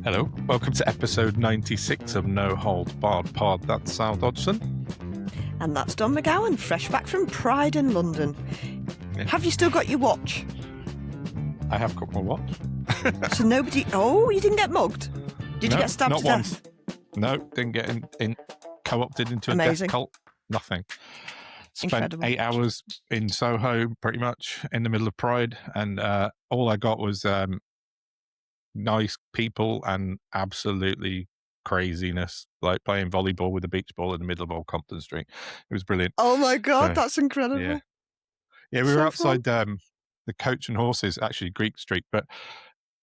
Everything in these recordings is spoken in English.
Hello, welcome to episode 96 of No Hold Barred Pod. That's Sal Dodgson. And that's Don McGowan, fresh back from Pride in London. Yeah. Have you still got your watch? I have got my watch. So nobody... Oh, you didn't get mugged? Did you get stabbed not to once. death? No, didn't get co-opted into a Amazing. death cult. Nothing. Spent Incredible. 8 hours in Soho, pretty much, in the middle of Pride. And all I got was nice people and absolutely craziness, like playing volleyball with a beach ball in the middle of Old Compton Street. It was brilliant. Oh my God, So, that's incredible. Yeah, we were So outside the Coach and Horses, actually Greek Street, but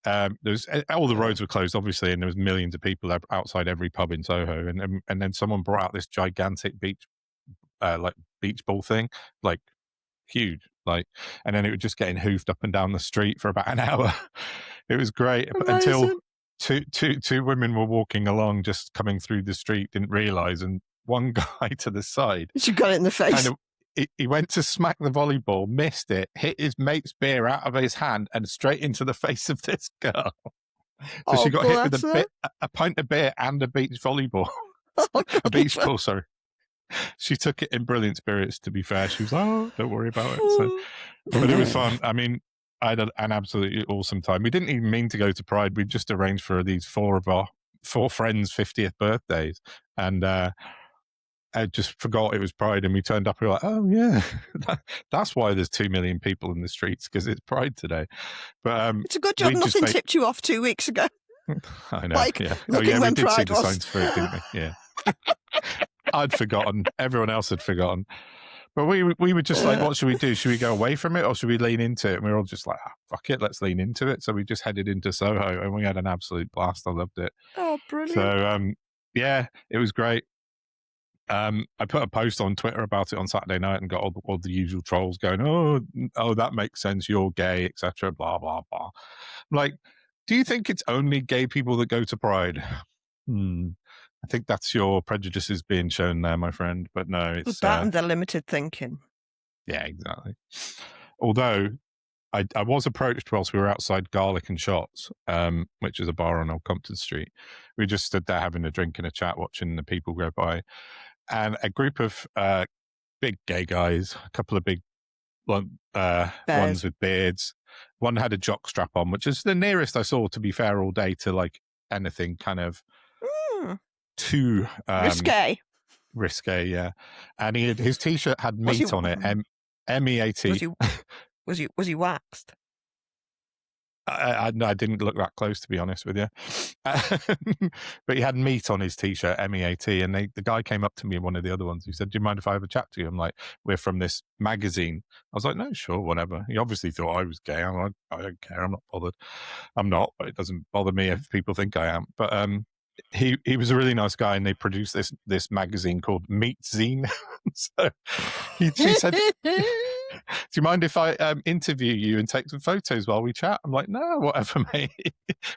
there was all the roads were closed, obviously, and there was millions of people outside every pub in Soho, and then someone brought out this gigantic beach ball thing, like huge, like, and then it was just getting hoofed up and down the street for about an hour. It was great. Amazing. Until two women were walking along, just coming through the street, didn't realise, and one guy to the side, You got it in the face. he went to smack the volleyball, missed it, hit his mate's beer out of his hand and straight into the face of this girl. So she got hit with a pint of beer and a beach volleyball. A beach ball, sorry. She took it in brilliant spirits, to be fair. She was like, oh, don't worry about it. So, but it was fun. I mean, I had an absolutely awesome time. We didn't even mean to go to Pride. We just arranged for these four friends' 50th birthdays. And I just forgot it was Pride, and we turned up and we were like, oh, yeah, that's why there's 2 million people in the streets, because it's Pride today. But it's a good job nothing tipped you off 2 weeks ago. I know, like, yeah. Looking when we did Pride see was. the signs for it, didn't we? Yeah. I'd forgotten. Everyone else had forgotten. But we were just like, what should we do? Should we go away from it or should we lean into it? And we were all just like, fuck it, let's lean into it. So we just headed into Soho and we had an absolute blast. I loved it. Oh, brilliant. So, yeah, it was great. I put a post on Twitter about it on Saturday night and got all the usual trolls going, oh, that makes sense, you're gay, etc., blah, blah, blah. I'm like, do you think it's only gay people that go to Pride? I think that's your prejudices being shown there, my friend. But no, it's that and their limited thinking. Yeah, exactly. Although I was approached whilst we were outside Garlic and Shots, which is a bar on Old Compton Street. We just stood there having a drink and a chat, watching the people go by. And a group of big gay guys, a couple of big ones with beards. One had a jock strap on, which is the nearest I saw, to be fair, all day to like anything kind of too risque, yeah. And his t-shirt had meat on it, MEAT. Was he waxed? I didn't look that close, to be honest with you. But he had meat on his t-shirt, MEAT, and the guy came up to me, one of the other ones, he said, do you mind if I have a chat to you? I'm like, we're from this magazine. I was like, no, sure, whatever. He obviously thought I was gay. I'm like, I don't care, I'm not bothered. I'm not, but it doesn't bother me if people think I am. But he was a really nice guy, and they produced this magazine called MeatZine. So he said, do you mind if I interview you and take some photos while we chat? I'm like, no, whatever, mate.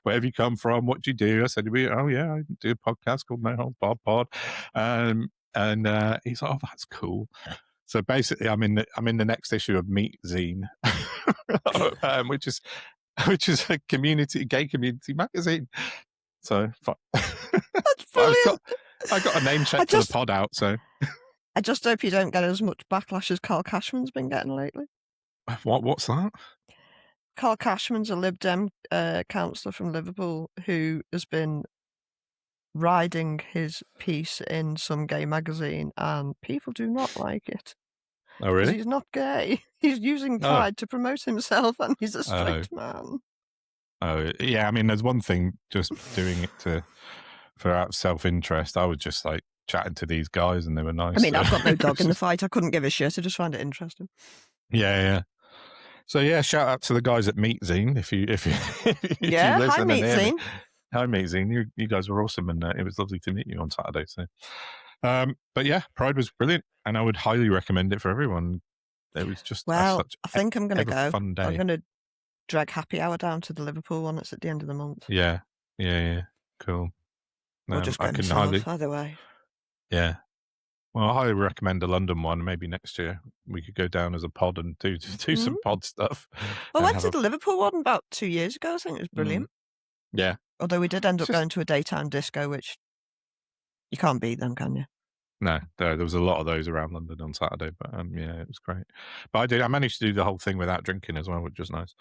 Where have you come from? What do you do? I said, oh yeah, I do a podcast called No Hold Barred Pod. And he's like, oh, that's cool. So basically, I'm in the next issue of MeatZine, which is a gay community magazine. So That's brilliant. I got a name check for the pod out. So I just hope you don't get as much backlash as Carl Cashman's been getting lately. What's that? Carl Cashman's a Lib Dem councillor from Liverpool who has been riding his piece in some gay magazine, and people do not like it. Oh, really? He's not gay. He's using Pride to promote himself, and he's a straight man. Oh, yeah. I mean, there's one thing just doing it for out of self-interest. I was just like chatting to these guys and they were nice. I mean, I've got no dog in the fight. I couldn't give a shit. I just find it interesting. Yeah. So yeah, shout out to the guys at MeatZine if you yeah, you hi MeatZine. Hi MeatZine. You guys were awesome, and it was lovely to meet you on Saturday. So, but yeah, Pride was brilliant, and I would highly recommend it for everyone. It was just I think I'm going to go. Fun day. I'm going to drag Happy Hour down to the Liverpool one. It's at the end of the month. Yeah, cool. Or just go myself, either way. Yeah. Well, I highly recommend the London one. Maybe next year we could go down as a pod and do some pod stuff. I went to the Liverpool one about 2 years ago. I think it was brilliant. Yeah. Although we did end It's up just- going to a daytime disco, which you can't beat them, can you? No, there was a lot of those around London on Saturday, but yeah, it was great. But I managed to do the whole thing without drinking as well, which was nice.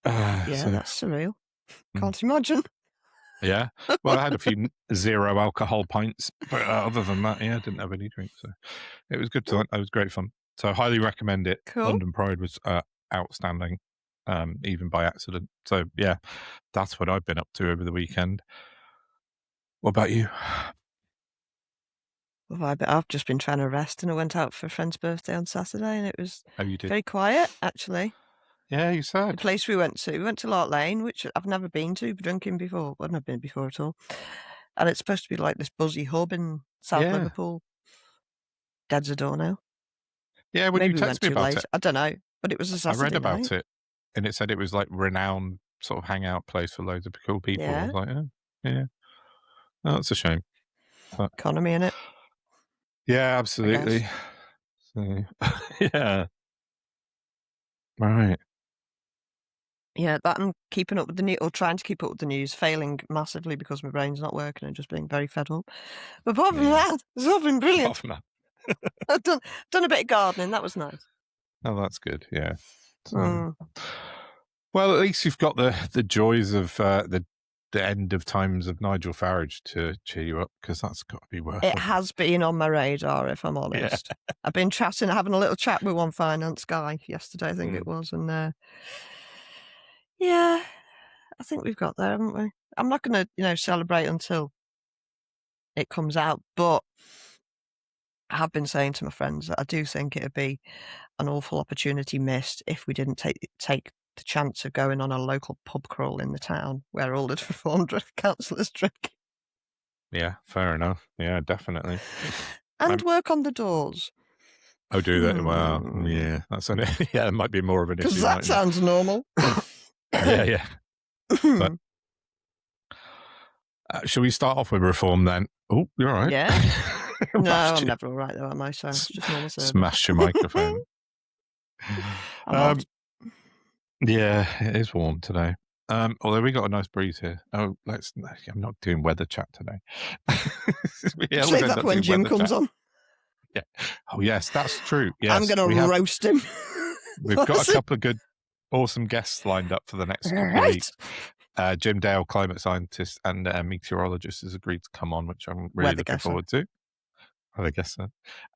Yeah, that's surreal. Can't imagine. Yeah. Well, I had a few 0 alcohol pints, but other than that, yeah, I didn't have any drinks. So it was good. It was great fun. So I highly recommend it. Cool. London Pride was outstanding, even by accident. So yeah, that's what I've been up to over the weekend. What about you? Well, I've just been trying to rest, and I went out for a friend's birthday on Saturday, and it was You did? very quiet, actually. Yeah, you said. The place we went to Lark Lane, which I've never been to drinking before. Well, I've never been before at all. And it's supposed to be like this buzzy hub in South Liverpool. Dead's a door now. Yeah, when Maybe you texted me about it. I don't know, but it was a Saturday I read about night. it, and it said it was like renowned sort of hangout place for loads of cool people. Yeah. I was like, oh, yeah. Oh, that's a shame. But, economy in it. Yeah, absolutely. So, yeah. Right. Yeah, that and keeping up with the news, or trying to keep up with the news, failing massively because my brain's not working and just being very fed up. But apart from that, it's all been brilliant. Apart from that. I've done a bit of gardening. That was nice. Oh, that's good. Yeah. So, well, at least you've got the joys of the end of times of Nigel Farage to cheer you up, because that's got to be worth it. It has been on my radar, if I'm honest. Yeah. I've been having a little chat with one finance guy yesterday, I think it was, and yeah, I think we've got there, haven't we? I'm not going to, celebrate until it comes out, but I have been saying to my friends that I do think it'd be an awful opportunity missed if we didn't take the chance of going on a local pub crawl in the town where all the reformed councillors drink. Yeah, fair enough. Yeah, definitely. And work on the doors. Oh, do that? Well, yeah, that's yeah, it might be more of an issue. Because that sounds normal. Yeah. But shall we start off with reform then? Oh, you're all right. Yeah. No, I'm never all right though, am I? So it's just normal service. Smash your microphone. Yeah, it is warm today. Although we got a nice breeze here. Oh, I'm not doing weather chat today. Say that when Jim comes on. Yeah. Oh, yes, that's true. Yes, I'm going to roast him. We've got a couple of good, awesome guests lined up for the next couple of weeks. Jim Dale, climate scientist and meteorologist, has agreed to come on, which I'm really looking forward to. I guess so.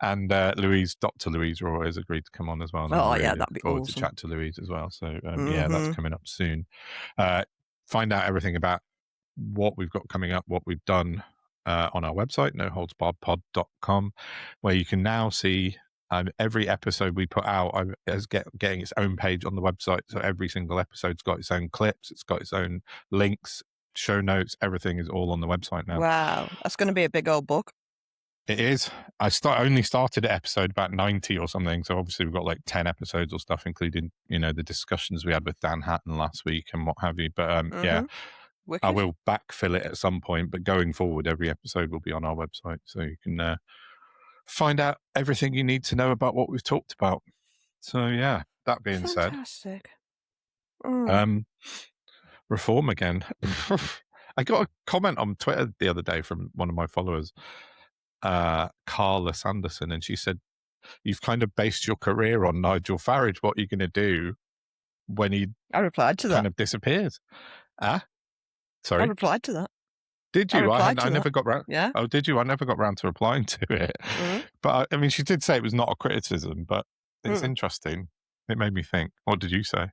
And Dr. Louise Roy has agreed to come on as well. And that'd be awesome. To chat to Louise as well. So yeah, that's coming up soon. Find out everything about what we've got coming up, what we've done on our website, noholdsbarredpod.com, where you can now see every episode we put out is getting its own page on the website. So every single episode's got its own clips, it's got its own links, show notes, everything is all on the website now. Wow, that's going to be a big old book. It is. I only started at episode about 90 or something, so obviously we've got like 10 episodes or stuff, including the discussions we had with Dan Hatton last week and what have you. But yeah, wicked. I will backfill it at some point, but going forward, every episode will be on our website, so you can find out everything you need to know about what we've talked about. So yeah, that being Fantastic. said, reform again. I got a comment on Twitter the other day from one of my followers, Carla Sanderson, and she said, "You've kind of based your career on Nigel Farage. What are you going to do when he?" I replied to that. Kind of disappears. Sorry. I replied to that. Did you? I never got round. Yeah. Oh, did you? I never got round to replying to it. But I mean, she did say it was not a criticism, but it's interesting. It made me think. What did you say?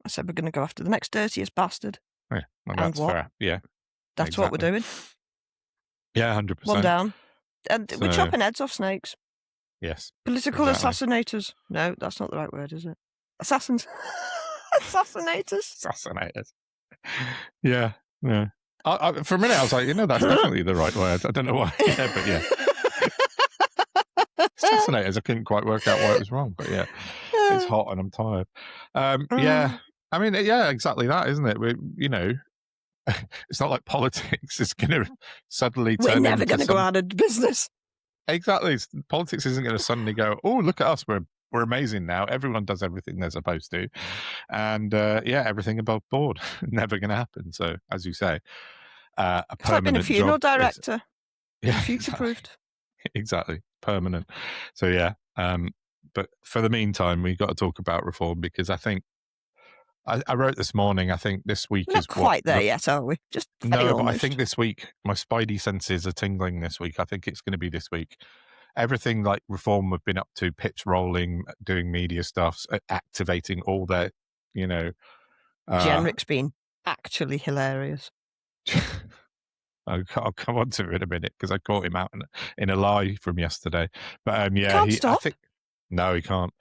I said we're going to go after the next dirtiest bastard. Yeah, well, that's fair. Yeah, that's what we're doing. Yeah, 100%. One down. And we're chopping heads off snakes. Yes. Political assassinators. No, that's not the right word, is it? Assassins. Assassinators. Assassinators. Yeah. For a minute, I was like, that's definitely the right word. I don't know why. Yeah, but yeah. Assassinators. I couldn't quite work out why it was wrong, but yeah, it's hot and I'm tired. Yeah. I mean, yeah, exactly that, isn't it? It's not like politics is going to suddenly turn into... We're never going to go out of business. Exactly. Politics isn't going to suddenly go, oh, look at us, we're we're amazing now. Everyone does everything they're supposed to. And everything above board. Never going to happen. So, as you say, a It's like being a permanent funeral job is, director. yeah, Future-proofed. exactly, permanent. So, yeah. But for the meantime, we've got to talk about reform, because I think I wrote this morning, I think this week We're not is what quite there yet, are we? Just very no, but I almost. think this week my spidey senses are tingling this week. I think it's going to be this week. Everything like reform have been up to, pitch rolling, doing media stuff, activating all their, Genric's been actually hilarious. I'll come on to it in a minute, because I caught him out in a lie from yesterday. But Can't stop. I think no, he can't.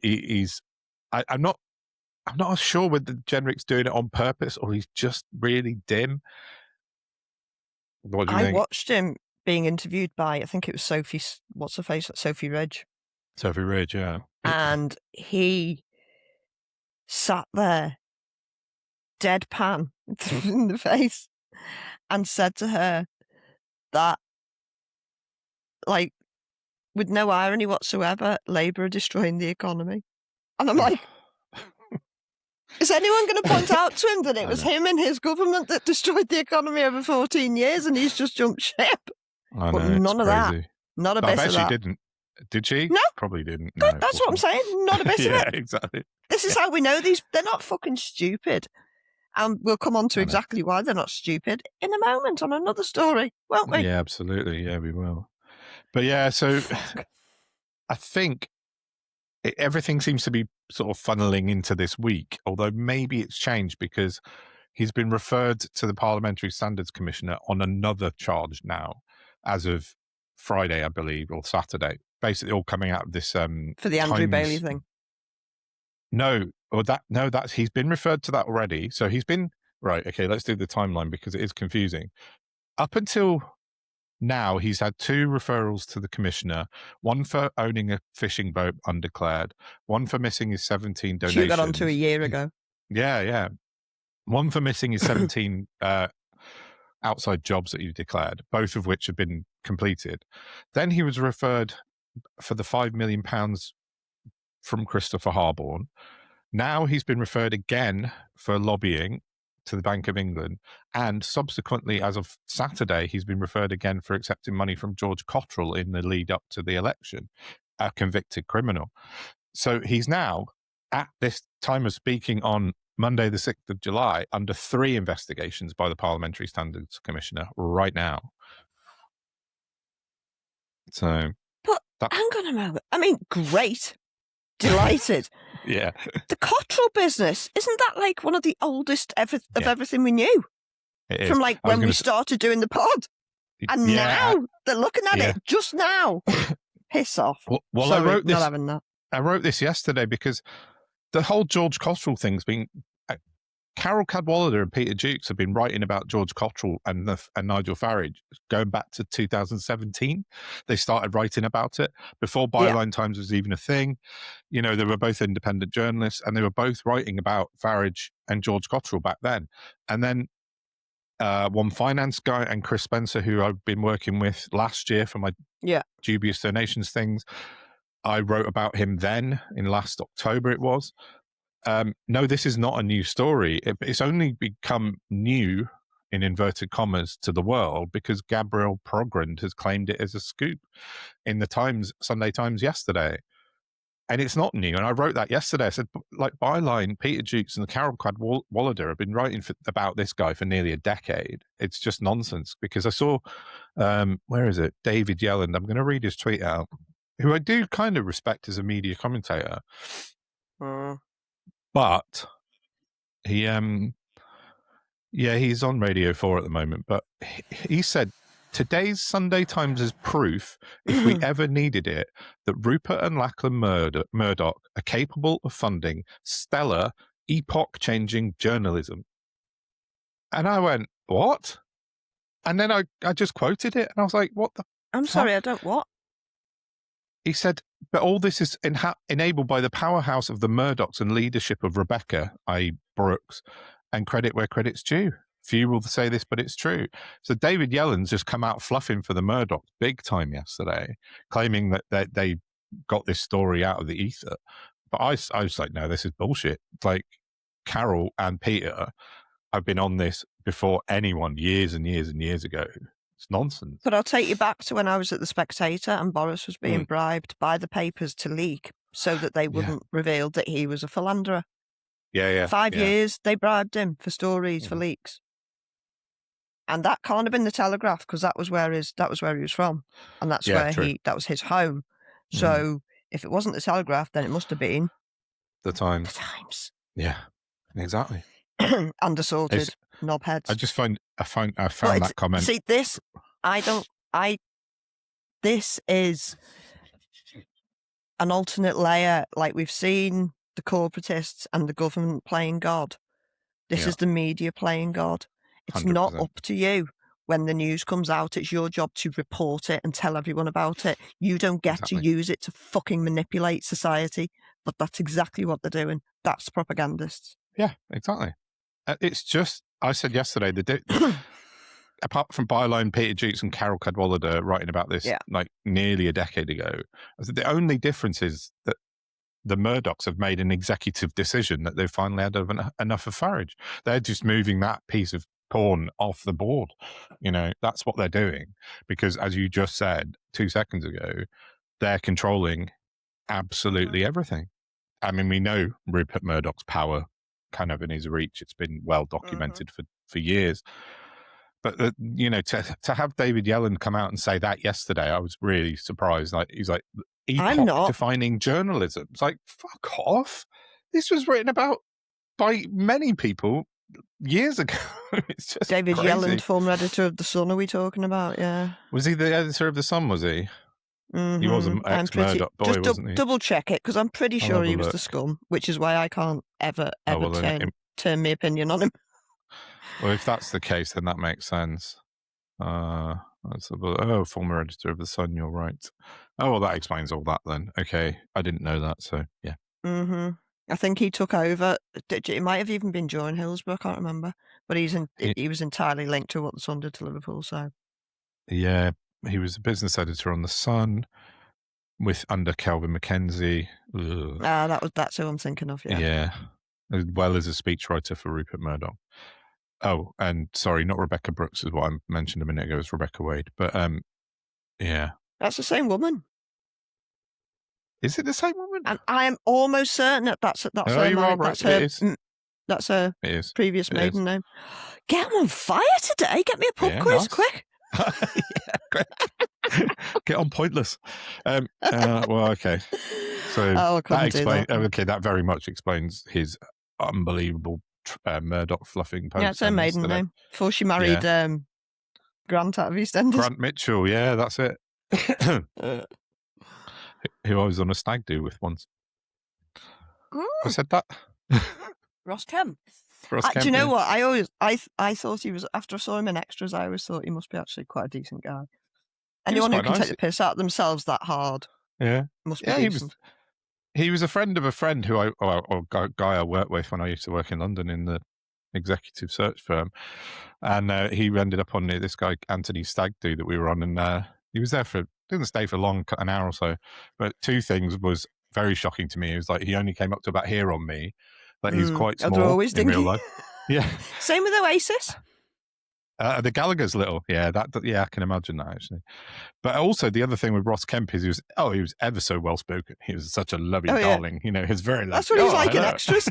He's. I'm not sure whether Genric's doing it on purpose or he's just really dim. What do you think? I watched him being interviewed by, I think it was Sophie, what's her face? Sophie Ridge. Sophie Ridge, yeah. And he sat there, deadpan in the face, and said to her that, like, with no irony whatsoever, Labour are destroying the economy. And I'm like, is anyone going to point out to him that it was him and his government that destroyed the economy over 14 years and he's just jumped ship? I know, but none of that. Not a bit of that. I bet she didn't. Did she? No. Probably didn't. No, that's what I'm saying. Not a bit of it. Yeah, exactly. This is how we know they're not fucking stupid. And we'll come on to exactly why they're not stupid in a moment on another story, won't we? Yeah, absolutely. Yeah, we will. But yeah, so I think everything seems to be sort of funneling into this week, although maybe it's changed because he's been referred to the Parliamentary Standards Commissioner on another charge now, as of Friday, I believe, or Saturday. Basically, all coming out of this for the Andrew Bailey thing. That's he's been referred to that already. So he's been right. Okay, let's do the timeline because it is confusing. Up until now, he's had 2 referrals to the commissioner, one for owning a fishing boat undeclared, one for missing his 17 donations. You got onto a year ago. Yeah. One for missing his 17 outside jobs that he declared, both of which have been completed. Then he was referred for the £5 million from Christopher Harborne. Now he's been referred again for lobbying to the Bank of England, and subsequently, as of Saturday, he's been referred again for accepting money from George Cottrell in the lead up to the election, a convicted criminal. So he's now, at this time of speaking on Monday the 6th of July, under 3 investigations by the Parliamentary Standards Commissioner right now. So, but hang on a moment. I mean, great. Delighted. Yeah. The Cottrell business, isn't that like one of the oldest everything we knew? It is. From like when we started doing the pod. And now they're looking at it just now. Piss off. Well, sorry, I wrote this. Not having that. I wrote this yesterday because the whole George Cottrell thing's been. Carol Cadwallader and Peter Jukes have been writing about George Cottrell and Nigel Farage going back to 2017. They started writing about it before Byline Times was even a thing. You know, they were both independent journalists and they were both writing about Farage and George Cottrell back then. And then one finance guy and Chris Spencer, who I've been working with last year for my dubious donations things, I wrote about him then in last October it was. No, this is not a new story. It's only become new, in inverted commas, to the world because Gabriel Progrand has claimed it as a scoop in the Sunday Times yesterday. And it's not new. And I wrote that yesterday. I said, like, Byline, Peter Jukes and Carol Cadwallader have been writing about this guy for nearly a decade. It's just nonsense because I saw, where is it? David Yelland. I'm going to read his tweet out, who I do kind of respect as a media commentator. But he, he's on Radio 4 at the moment. But he said, today's Sunday Times is proof, if we ever needed it, that Rupert and Lachlan Murdoch are capable of funding stellar, epoch-changing journalism. And I went, what? And then I just quoted it, and I was like, what the I'm sorry, I don't what? He said, but all this is enabled by the powerhouse of the Murdochs and leadership of Rebecca, i.e. Brooks, and credit where credit's due. Few will say this, but it's true. So David Yelland's just come out fluffing for the Murdochs big time yesterday, claiming that they got this story out of the ether. But I was like, no, this is bullshit. Like, Carol and Peter have been on this before anyone, years and years and years ago. It's nonsense. But I'll take you back to when I was at The Spectator and Boris was being bribed by the papers to leak so that they wouldn't reveal that he was a philanderer. Yeah. 5 years, they bribed him for stories, for leaks. And that can't have been the Telegraph, because that was where he was from. And that's where that was his home. So if it wasn't the Telegraph, then it must have been the Times. The Times. Yeah, exactly. Undersorted knobheads. I found that comment. See, this is an alternate layer. Like, we've seen the corporatists and the government playing God. This is the media playing God. It's 100%. Not up to you. When the news comes out, it's your job to report it and tell everyone about it. You don't get to use it to fucking manipulate society. But that's exactly what they're doing. That's propagandists. Yeah, exactly. It's just, I said yesterday, apart from Byline, Peter Jukes and Carol Cadwallader writing about this like nearly a decade ago, I said the only difference is that the Murdochs have made an executive decision that they've finally had enough of Farage. They're just moving that piece of porn off the board. You know, that's what they're doing. Because as you just said 2 seconds ago, they're controlling absolutely everything. I mean, we know Rupert Murdoch's power kind of in his reach. It's been well documented for years. But, you know, to have David Yellen come out and say that yesterday, I was really surprised. Like, he's like, epoch-defining journalism. It's like, fuck off. This was written about by many people years ago. It's just David crazy. Yellen, former editor of The Sun, are we talking about? Yeah. Was he the editor of The Sun, was he? He was an ex-Murdoch boy, wasn't he? Double check it, because I'm pretty sure he was the scum, which is why I can't ever turn my opinion on him. Well, if that's the case, then that makes sense. Former editor of The Sun, you're right. Oh, well, that explains all that then. Okay, I didn't know that, so yeah. I think he took over. It might have even been during Hillsborough, I can't remember. But he was entirely linked to what The Sun did to Liverpool, so. Yeah, he was a business editor on The Sun under Kelvin Mackenzie. That's who I'm thinking of, yeah. Yeah, as well as a speechwriter for Rupert Murdoch. Oh, and sorry, not Rebecca Brooks is what I mentioned a minute ago. It's Rebecca Wade. But yeah. That's the same woman. Is it the same woman? And I am almost certain that's her. That's her previous maiden name. Get on fire today. Get me a pub quiz, quick. Get on Pointless. Well, okay. So that explains. Okay, that very much explains his unbelievable Murdoch fluffing post. Yeah, it's her maiden name. Before she married Grant out of EastEnders. Grant Mitchell. Yeah, that's it. Who I was on a stag do with once. I said that. Ross Kemp. Ross Kemp, do you know what? I thought he was, after I saw him in Extras, I always thought he must be actually quite a decent guy. Anyone who can take the piss out of themselves that hard must be decent. He was a friend of a friend who a guy I worked with when I used to work in London in the executive search firm. And he ended up on this guy, Anthony's stag do that we were on. And he was there didn't stay for long, an hour or so. But two things was very shocking to me. It was like he only came up to about here on me. Like he's quite small in real life. Yeah. Same with Oasis. The Gallagher's little. Yeah, I can imagine that actually. But also the other thing with Ross Kemp is he was ever so well spoken. He was such a lovely darling. You know, he's very lovely. That's what he's like in Extras.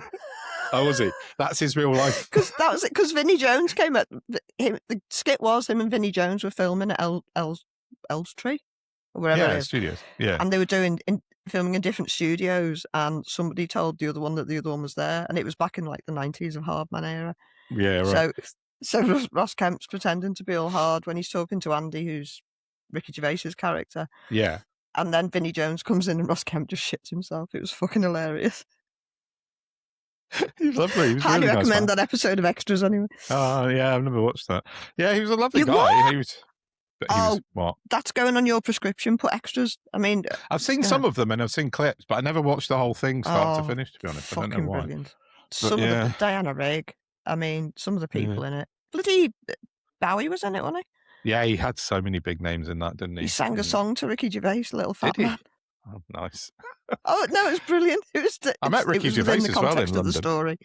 Oh, was he? That's his real life. Because Vinnie Jones came at him. The skit was him and Vinnie Jones were filming at Elstree or wherever. Yeah, studios. Yeah, and they were filming in different studios, and somebody told the other one that the other one was there, and it was back in like the 90s of Hardman era. Yeah, right. So Ross Kemp's pretending to be all hard when he's talking to Andy, who's Ricky Gervais's character. Yeah. And then Vinnie Jones comes in and Ross Kemp just shits himself. It was fucking hilarious. He's lovely. He Highly recommend that episode of Extras anyway. Oh, yeah, I've never watched that. Yeah, he was a lovely guy. What? What? That's going on your prescription. Put Extras. I mean, I've seen some of them and I've seen clips, but I never watched the whole thing start to finish, to be honest. I don't know why. Brilliant. Some of the Diana Rigg. I mean, some of the people in it. Bloody Bowie was in it, wasn't he? Yeah, he had so many big names in that, didn't he? He sang a song to Ricky Gervais, Little Fat Man. Oh, nice. Oh no, it was brilliant. I met It Ricky was within Gervais the as well in context of the London. story.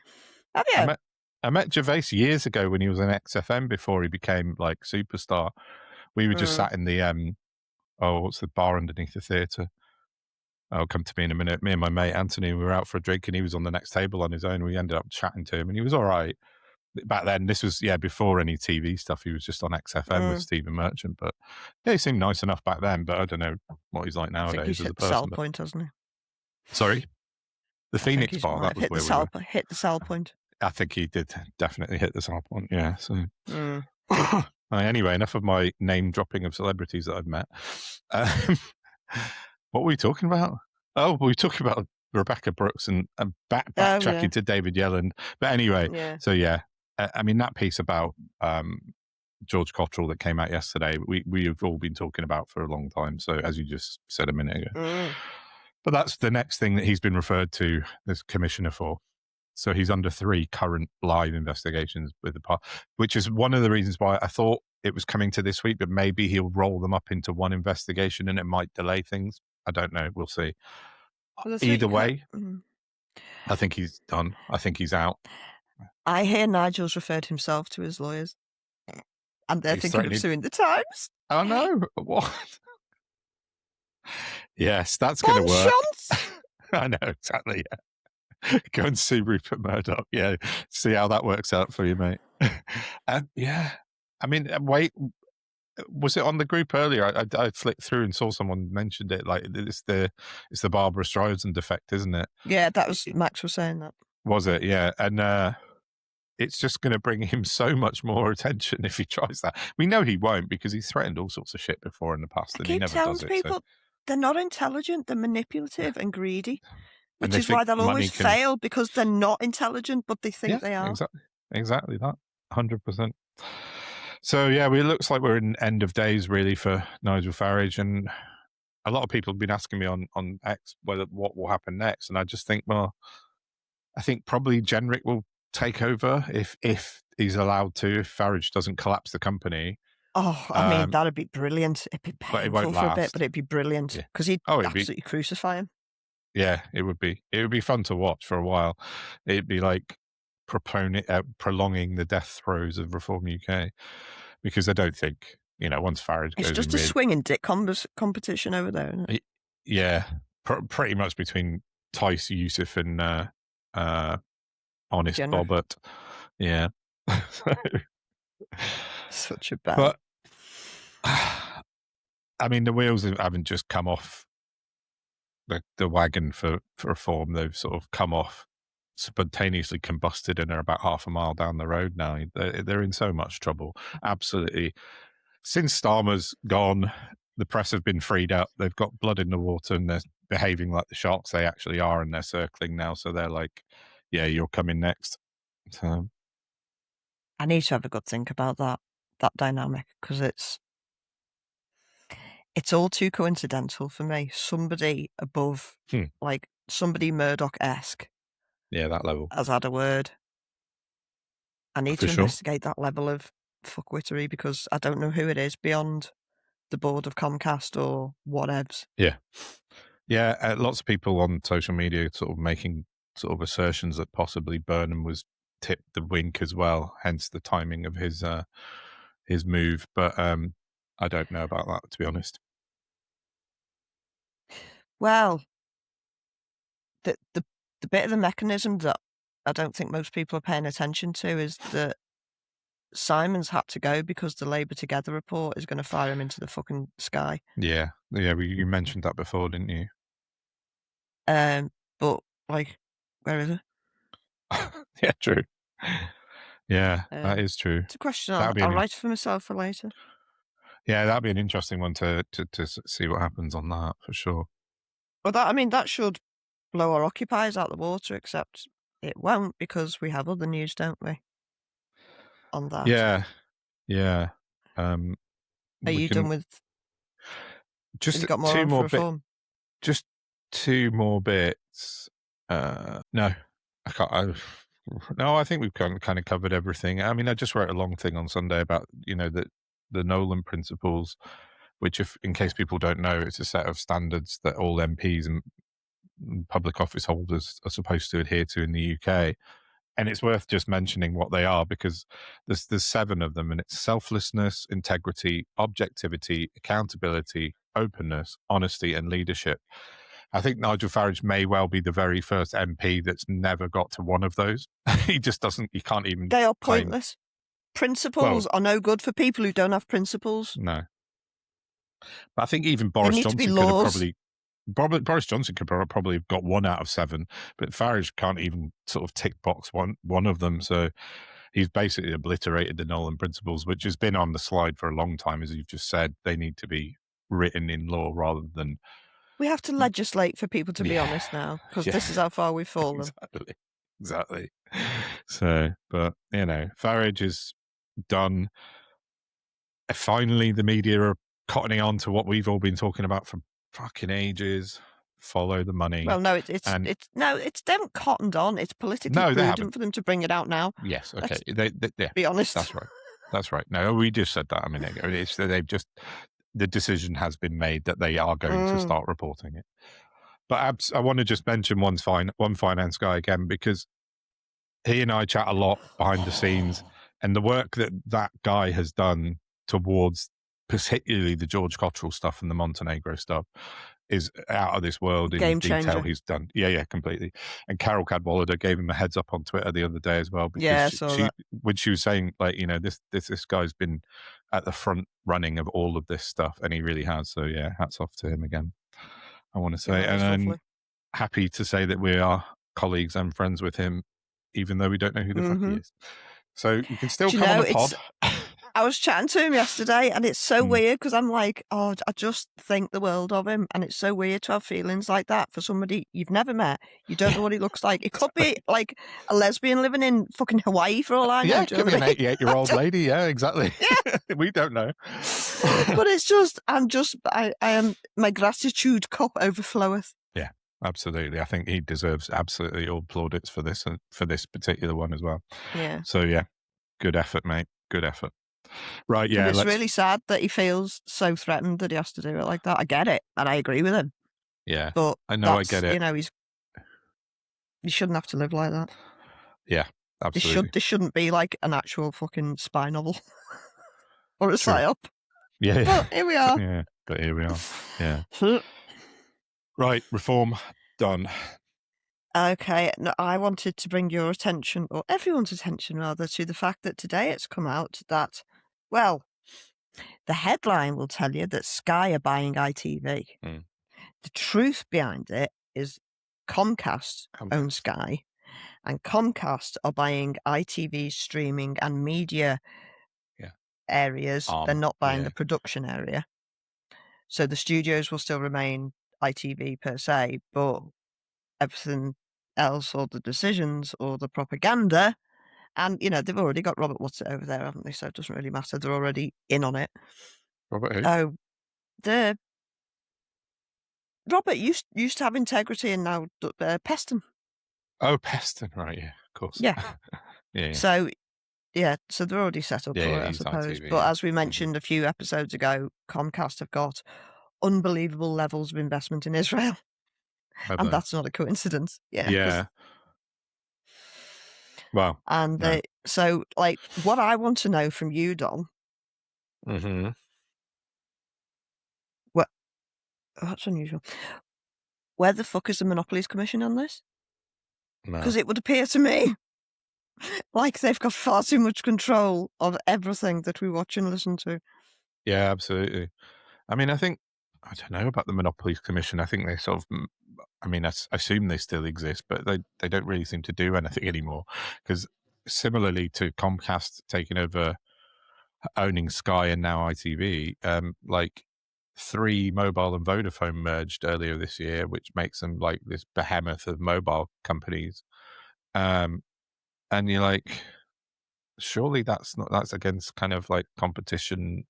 Have I you? met Gervais years ago when he was an XFM before he became like superstar. We were just sat in the what's the bar underneath the theatre? I'll come to me in a minute. Me and my mate Anthony, we were out for a drink, and he was on the next table on his own. We ended up chatting to him, and he was all right. Back then, this was before any TV stuff. He was just on XFM with Stephen Merchant, but yeah, he seemed nice enough back then. But I don't know what he's like I think nowadays he's as a hit the sell person. But point, hasn't he? sorry, the I think Phoenix he's Bar. might That have was hit the where we were. hit the sell point. I think he did definitely hit the sell point. Yeah. So Mm. anyway, enough of my name dropping of celebrities that I've met. What were we talking about? Oh, we were talking about Rebecca Brooks and backtracking to David Yelland. But anyway, so I mean, that piece about George Cottrell that came out yesterday, we have all been talking about for a long time. So as you just said a minute ago. But that's the next thing that he's been referred to as commissioner for. So he's under 3 current live investigations with the part, which is one of the reasons why I thought it was coming to this week, but maybe he'll roll them up into one investigation and it might delay things. I don't know. We'll see. Well, Either way, I think he's done. I think he's out. I hear Nigel's referred himself to his lawyers, and they're thinking of suing the Times. Oh no! What? Yes, that's going to work. I know, exactly. Yeah. Go and sue Rupert Murdoch. Yeah, see how that works out for you, mate. Yeah, I mean, wait, was it on the group earlier? I flicked through and saw someone mentioned it. Like it's the Barbara Streisand effect, isn't it? Yeah, that was Max was saying that. Was it? Yeah, and it's just going to bring him so much more attention if he tries that. We know he won't because he's threatened all sorts of shit before in the past, and he never does it. People, they're not intelligent. They're manipulative and greedy, which and is why they'll always fail because they're not intelligent, but they think they are. Exactly that, 100%. So yeah, it looks like we're in end of days really for Nigel Farage, and a lot of people have been asking me on X what will happen next, and I just think, well, I think probably Jenrick will take over if he's allowed to, if Farage doesn't collapse the company. Oh, I mean, that'd be brilliant. It'd be painful for a bit, but it'd be brilliant because he'd absolutely crucify him. Yeah, it would be. It would be fun to watch for a while. It'd be like prolonging the death throes of Reform UK, because I don't think, once Farage goes, it's just a swinging dick competition over there, isn't it? Yeah, pretty much between Tice Yusuf and Honest Bobbert. Yeah. Such a bad. But I mean, the wheels haven't just come off the wagon for Reform. They've sort of come off, spontaneously combusted, and are about half a mile down the road now. They're in so much trouble. Absolutely. Since Starmer's gone, the press have been freed up. They've got blood in the water, and they're behaving like the sharks they actually are, and they're circling now. So they're like, yeah, you're coming next. So I need to have a good think about that dynamic, because it's all too coincidental for me. Somebody above, like somebody Murdoch-esque, that level, has had a word. I need to investigate that level of fuckwittery, because I don't know who it is beyond the board of Comcast or whatevs. Yeah, lots of people on social media sort of making sort of assertions that possibly Burnham was tipped the wink as well, hence the timing of his move. But I don't know about that, to be honest. Well, the bit of the mechanism that I don't think most people are paying attention to is that Simon's had to go because the Labour Together report is going to fire him into the fucking sky. Yeah, you mentioned that before, didn't you? But like, where is it? Yeah, true. Yeah, that is true. It's a question I'll write for myself for later. Yeah, that'd be an interesting one to see what happens on that, for sure. Well, that should blow our occupiers out the water, except it won't, because we have other news, don't we? On that. Yeah. Are you done with? Just got more 2 more bits. Just 2 more bits. No, I can't. No, I think we've kind of covered everything. I mean, I just wrote a long thing on Sunday about the Nolan principles, which, if in case people don't know, it's a set of standards that all MPs and public office holders are supposed to adhere to in the UK. And it's worth just mentioning what they are, because there's 7 of them, and it's selflessness, integrity, objectivity, accountability, openness, honesty, and leadership. I think Nigel Farage may well be the very first MP that's never got to one of those. He just doesn't. You can't even. They are claim. pointless. Principles are no good for people who don't have principles. No. But I think even There Boris need to be Johnson could have laws. Boris Johnson could probably have got 1 out of 7, but Farage can't even sort of tick box one of them. So he's basically obliterated the Nolan principles, which has been on the slide for a long time, as you've just said. They need to be written in law rather than. We have to legislate for people to be honest now, because this is how far we've fallen. Exactly. So, but Farage is done. Finally, the media are cottoning on to what we've all been talking about for fucking ages. Follow the money. Well, no, they haven't cottoned on. It's politically prudent for them to bring it out now. Yes, okay. They be honest. That's right. No, we just said that a minute ago. The decision has been made that they are going to start reporting it. But I want to just mention one finance guy again, because he and I chat a lot behind the scenes, and the work that guy has done towards particularly the George Cottrell stuff and the Montenegro stuff is out of this world. Game in detail changer. He's done. Yeah, completely. And Carol Cadwallader gave him a heads up on Twitter the other day as well, because when she was saying, like, this guy's been at the front running of all of this stuff, and he really has. So yeah, hats off to him again, I want to say. And I'm happy to say that we are colleagues and friends with him, even though we don't know who the fuck he is. So you can still come on the pod. I was chatting to him yesterday, and it's so weird, because I'm like, I just think the world of him, and it's so weird to have feelings like that for somebody you've never met. You don't know what he looks like. It could be like a lesbian living in fucking Hawaii for all I know. Yeah, it could be an 88-year-old lady. Yeah, exactly. Yeah. We don't know. But it's just, I am, my gratitude cup overfloweth. Yeah, absolutely. I think he deserves absolutely all plaudits for this, and for this particular one as well. Yeah. So yeah, good effort, mate. Good effort. Right, yeah. And it's really sad that he feels so threatened that he has to do it like that. I get it, and I agree with him. Yeah, but I know, I get it. You shouldn't have to live like that. Yeah, absolutely. This shouldn't be like an actual fucking spy novel or a psyop. Yeah, but here we are. Yeah, but here we are. Yeah. Right, reform done. Okay, no, I wanted to bring your attention, or everyone's attention rather, to the fact that today it's come out that, well, the headline will tell you that Sky are buying ITV. The truth behind it is Comcast owns Sky, and Comcast are buying ITV streaming and media areas. They're not buying the production area. So the studios will still remain ITV per se, but everything else, or the decisions or the propaganda, and they've already got Robert What's-It over there, haven't they? So it doesn't really matter. They're already in on it. Robert who? Oh, Robert used to have Integrity, and now Peston. Oh, Peston, right? Yeah, of course. Yeah. yeah. So so they're already set up for it, I suppose. ITV, but as we mentioned a few episodes ago, Comcast have got unbelievable levels of investment in Israel. And that's not a coincidence. Yeah. Well, and so, like, what I want to know from you, Don. That's unusual. Where the fuck is the Monopolies Commission on this? Because it would appear to me like they've got far too much control of everything that we watch and listen to. Yeah, absolutely. I mean, I don't know about the Monopolies Commission. I think they sort of, I assume they still exist, but they don't really seem to do anything anymore. Because similarly to Comcast taking over, owning Sky and now ITV, like 3 Mobile and Vodafone merged earlier this year, which makes them like this behemoth of mobile companies. And you're like, surely that's against kind of like competition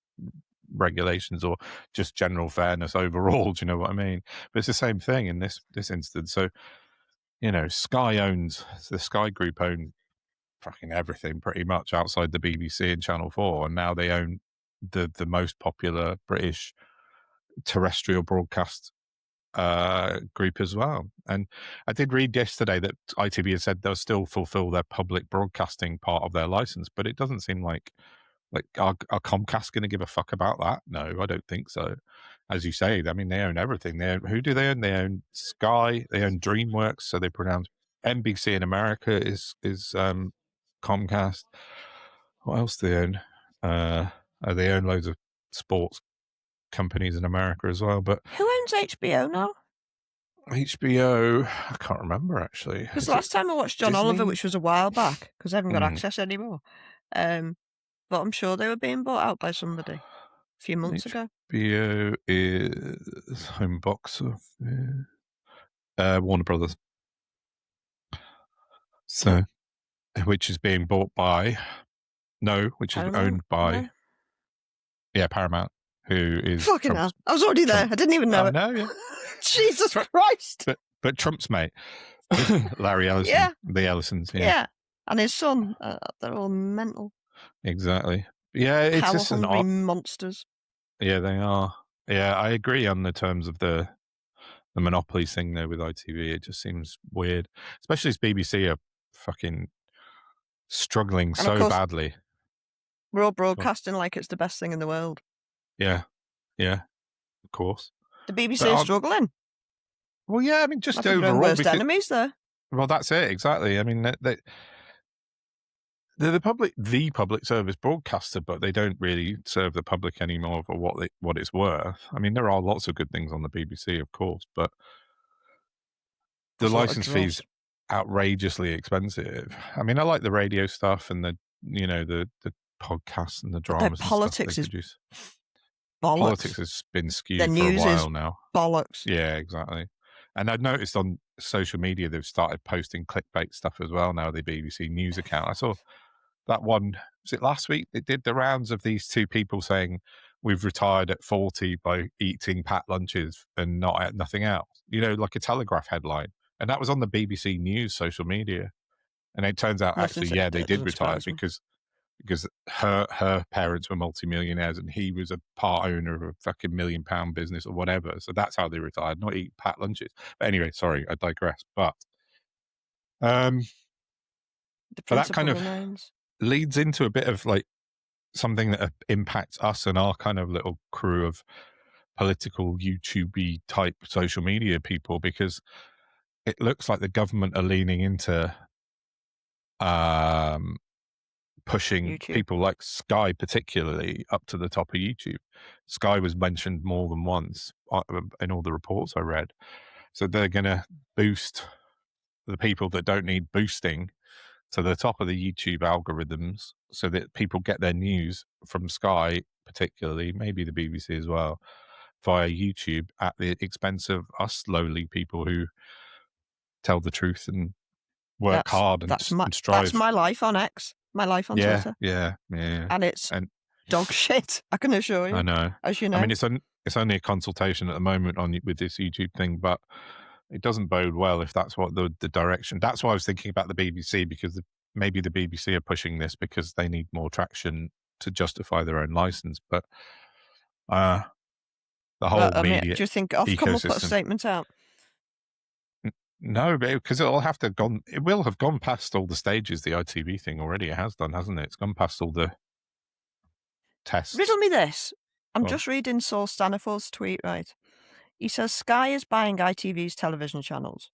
regulations or just general fairness overall. Do you know what I mean? But it's the same thing in this instance. So, the Sky Group own fucking everything pretty much outside the BBC and Channel 4, and now they own the most popular British terrestrial broadcast group as well. And I did read yesterday that ITV has said they'll still fulfill their public broadcasting part of their license, but it doesn't seem like are Comcast going to give a fuck about that? No, I don't think so. As you say, I mean, they own everything. Who do they own? They own Sky. They own DreamWorks. So they pronounce NBC in America is Comcast. What else do they own? They own loads of sports companies in America as well. But who owns HBO now? HBO, I can't remember actually. Because last time I watched John Disney? Oliver, which was a while back, because I haven't got access anymore. But I'm sure they were being bought out by somebody a few months ago. HBO is home box of Warner Brothers. So, which is being bought by which is owned by Paramount, who is fucking hell. I was already there. I didn't even know it. No, yeah. Jesus Christ. But Trump's mate, Larry Ellison, the Ellisons, yeah, and his son, they're all mental. Exactly. Yeah, it's just an odd monsters. Yeah, they are. Yeah, I agree on the terms of the monopoly thing there with ITV. It just seems weird, especially as BBC are fucking struggling so badly. We're all broadcasting like it's the best thing in the world. Yeah, of course. The BBC is struggling. Well, yeah, I mean, just overall. Their worst enemies there. Well, that's it, exactly. I mean, they're the public service broadcaster, but they don't really serve the public anymore for what it's worth. I mean, there are lots of good things on the BBC, of course, but the license fee's outrageously expensive. I mean, I like the radio stuff and the podcasts and the dramas. Their politics and stuff they produce. Bollocks. Politics has been skewed the for a while now. Bollocks. Yeah, exactly. And I've noticed on social media they've started posting clickbait stuff as well now. The BBC News account. I saw that one. Was it last week? They did the rounds of these two people saying we've retired at 40 by eating packed lunches and nothing else. Like a Telegraph headline. And that was on the BBC News social media. And it turns out they did retire because her parents were multimillionaires and he was a part owner of a fucking £1 million business or whatever. So that's how they retired, not eating packed lunches. But anyway, sorry, I digress. But that kind of leads into a bit of like something that impacts us and our kind of little crew of political YouTube-y type social media people, because it looks like the government are leaning into pushing YouTube. People like Sky particularly up to the top of YouTube. Sky was mentioned more than once in all the reports I read. So they're going to boost the people that don't need boosting to the top of the YouTube algorithms so that people get their news from Sky particularly, maybe the BBC as well, via YouTube at the expense of us lowly people who tell the truth and work hard and strive. That's my life on X. My life on Twitter. Yeah. And it's dog shit, I can assure you. I know. As you know. I mean, it's only a consultation at the moment with this YouTube thing, but it doesn't bode well if that's what the direction. That's why I was thinking about the BBC, because maybe the BBC are pushing this because they need more traction to justify their own license. But the whole media do you think Ofcom will put a statement out? No, because it will have gone past all the stages. The ITV thing already it has done, hasn't it? It's gone past all the tests. Riddle me this. I'm just reading Saul Staniforth's tweet, right? He says Sky is buying ITV's television channels.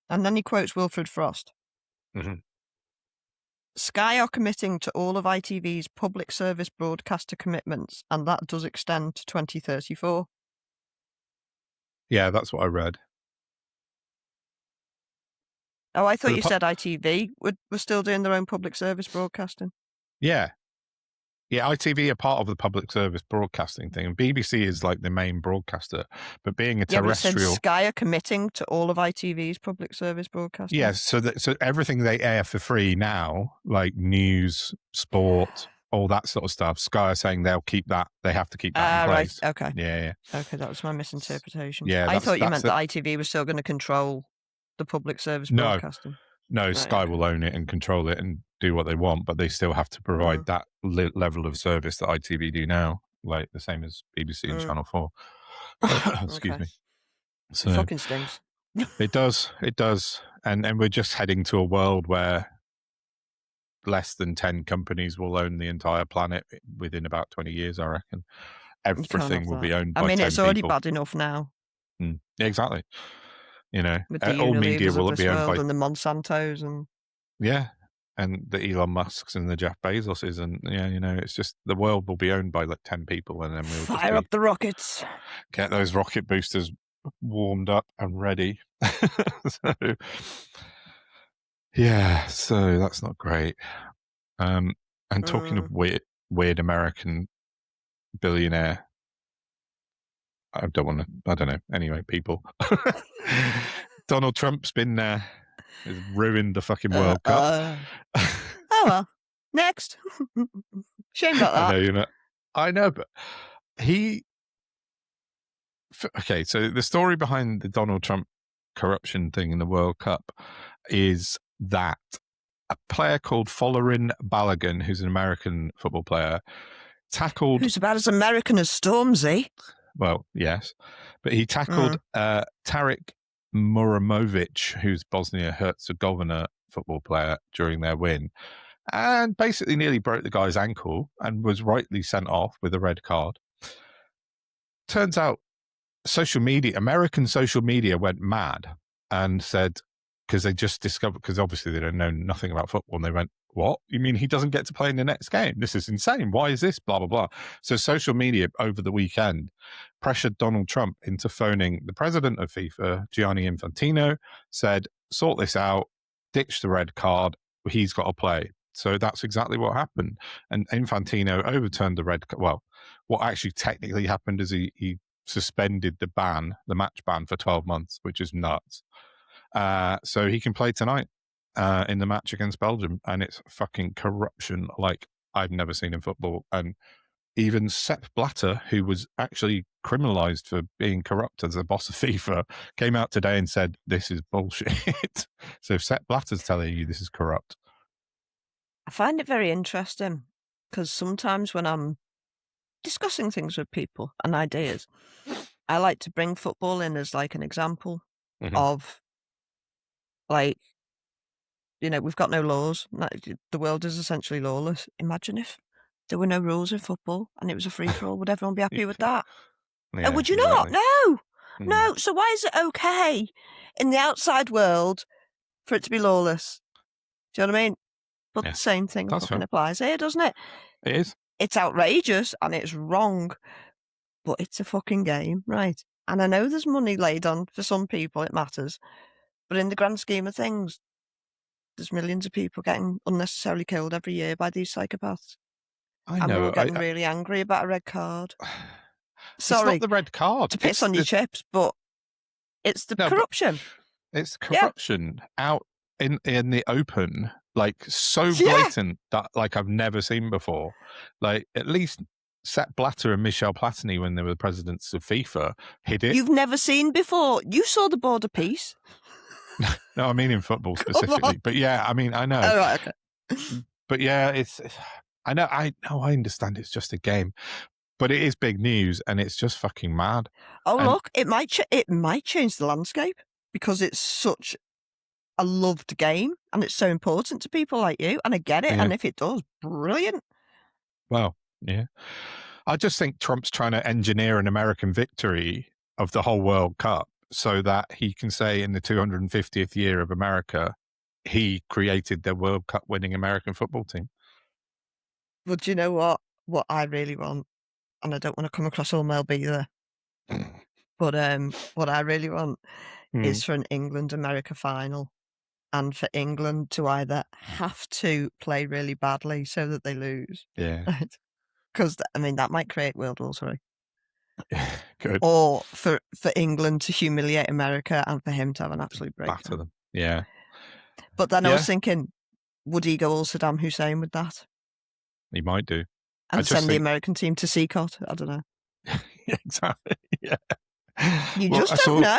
And then he quotes Wilfred Frost. Mm-hmm. Sky are committing to all of ITV's public service broadcaster commitments, and that does extend to 2034. Yeah, that's what I read. Oh, I thought you said ITV were still doing their own public service broadcasting. Yeah, ITV are part of the public service broadcasting thing. And BBC is like the main broadcaster, but being a terrestrial... but it said Sky are committing to all of ITV's public service broadcasting. Yes, so everything they air for free now, like news, sport, all that sort of stuff, Sky are saying they'll keep that. They have to keep that in place. Right, okay. Yeah. Okay, that was my misinterpretation. Yeah, I thought you meant that ITV was still going to control the public service broadcasting. No, right, Sky will own it and control it and do what they want, but they still have to provide that level of service that ITV do now, like the same as BBC and Channel 4. Excuse Okay. me. It So fucking stinks. it does, and we're just heading to a world where less than 10 companies will own the entire planet within about 20 years, I reckon. You can't Everything have will that. be owned I by mean, 10 it's already people. bad enough now Exactly. You know, with the all media Unilevers of will this be owned world by, and the Monsantos and and the Elon Musks and the Jeff Bezoses, and you know, it's just the world will be owned by like 10 people, and then we'll just fire up the rockets. get those rocket boosters warmed up and ready. So, yeah, so that's not great. And talking of weird American billionaire, I don't know. Anyway, people. Donald Trump's been has ruined the fucking World Cup. Oh well. Next. Shame about that. I know, but okay, so the story behind the Donald Trump corruption thing in the World Cup is that a player called Folarin Balogun, who's an American football player, tackled... Who's about as American as Stormzy? Well, yes. But he tackled Tarik Muramovic, who's Bosnia-Herzegovina football player, during their win, and basically nearly broke the guy's ankle and was rightly sent off with a red card. Turns out American social media went mad and said, because they just discovered, because obviously they don't know nothing about football, and they went, what? You mean he doesn't get to play in the next game? This is insane. Why is this? Blah, blah, blah. So social media over the weekend pressured Donald Trump into phoning the president of FIFA, Gianni Infantino, said, sort this out, ditch the red card, he's got to play. So that's exactly what happened. And Infantino overturned the red card. Well, what actually technically happened is he suspended the match ban for 12 months, which is nuts. So he can play tonight in the match against Belgium, and it's fucking corruption like I've never seen in football. And even Sepp Blatter, who was actually criminalized for being corrupt as a boss of FIFA, came out today and said, this is bullshit. So Sepp Blatter's telling you this is corrupt. I find it very interesting because sometimes when I'm discussing things with people and ideas, I like to bring football in as like an example of, like, you know, we've got no laws. The world is essentially lawless. Imagine if there were no rules in football and it was a free-for-all. Would everyone be happy with that? Yeah, would you exactly. not? No. So why is it okay in the outside world for it to be lawless? Do you know what I mean? But the same thing fucking applies here, doesn't it? It is. It's outrageous and it's wrong, but it's a fucking game, right? And I know there's money laid on for some people, it matters. But in the grand scheme of things, there's millions of people getting unnecessarily killed every year by these psychopaths. I know. And we're all getting really angry about a red card. Sorry, it's not the red card to piss on your chips, but it's the corruption. It's corruption out in the open, like so blatant that like I've never seen before. Like at least Sepp Blatter and Michel Platini, when they were the presidents of FIFA, hid it. You've never seen before. You saw the border peace. No, I mean in football specifically. But yeah, I mean I know. Oh, right, okay. But yeah, I know. I understand it's just a game, but it is big news, and it's just fucking mad. Oh, look, it might change the landscape because it's such a loved game and it's so important to people like you, and I get it. And if it does, brilliant. Well, yeah. I just think Trump's trying to engineer an American victory of the whole World Cup so that he can say in the 250th year of America, he created the World Cup winning American football team. Well, do you know what? What I really want, and I don't want to come across all Mel B there, but what I really want is for an England-America final, and for England to either have to play really badly so that they lose. Yeah. Because, I mean, that might create World War III. Good. Or for England to humiliate America and for him to have an absolute breakdown. Batter them. Yeah. But then I was thinking, would he go all Saddam Hussein with that? He might do. And send the American team to Seacott? I don't know. Yeah, exactly. Yeah. You just don't know.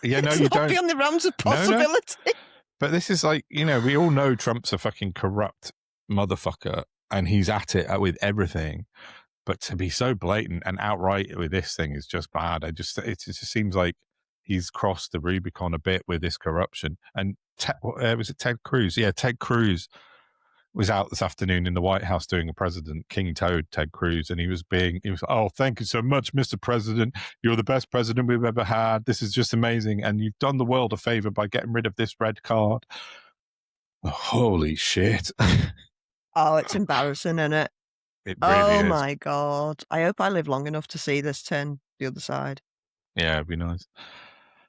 Yeah, no, it's you not don't. beyond the realms of possibility. No. But this is like, you know, we all know Trump's a fucking corrupt motherfucker and he's at it with everything. But to be so blatant and outright with this thing is just bad. It just seems like he's crossed the Rubicon a bit with this corruption. And was it Ted Cruz? Yeah, Ted Cruz was out this afternoon in the White House doing a president, King Toad Ted Cruz, and he was, oh, thank you so much, Mr. President. You're the best president we've ever had. This is just amazing. And you've done the world a favor by getting rid of this red card. Oh, holy shit. Oh, it's embarrassing, isn't it? It really is. My God. I hope I live long enough to see this turn the other side. Yeah, it'd be nice.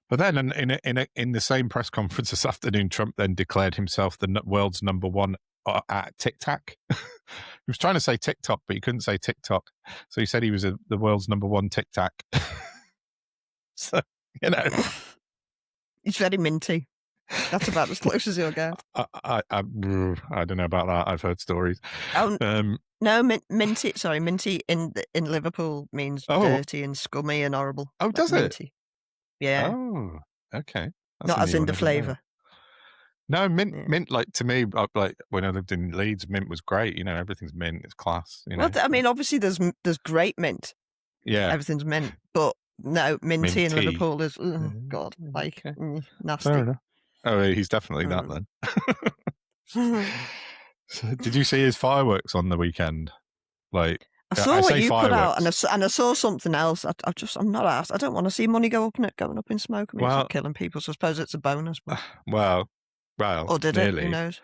But then in the same press conference this afternoon, Trump then declared himself the world's number one at TikTok. He was trying to say TikTok, but he couldn't say TikTok. So he said he was the world's number one TikTok. So, you know. He's very minty. That's about as close as he'll get. I don't know about that. I've heard stories. No, minty. Sorry, minty in Liverpool means dirty and scummy and horrible. Oh, does minty. It? Yeah. Oh, okay. That's not as in the flavour. No, mint. Like to me, like when I lived in Leeds, mint was great. You know, everything's mint. It's class. You know. Well, I mean, obviously there's great mint. Yeah, everything's mint, but no, minty in Liverpool is God, like nasty. Fair enough. Oh, he's definitely that then. So, did you see his fireworks on the weekend? Like I saw what you put out, and I saw something else. I'm not asked. I don't want to see money going up in smoke. I mean, it's not killing people, so I suppose it's a bonus. But... Well, or did nearly. It? Who knows?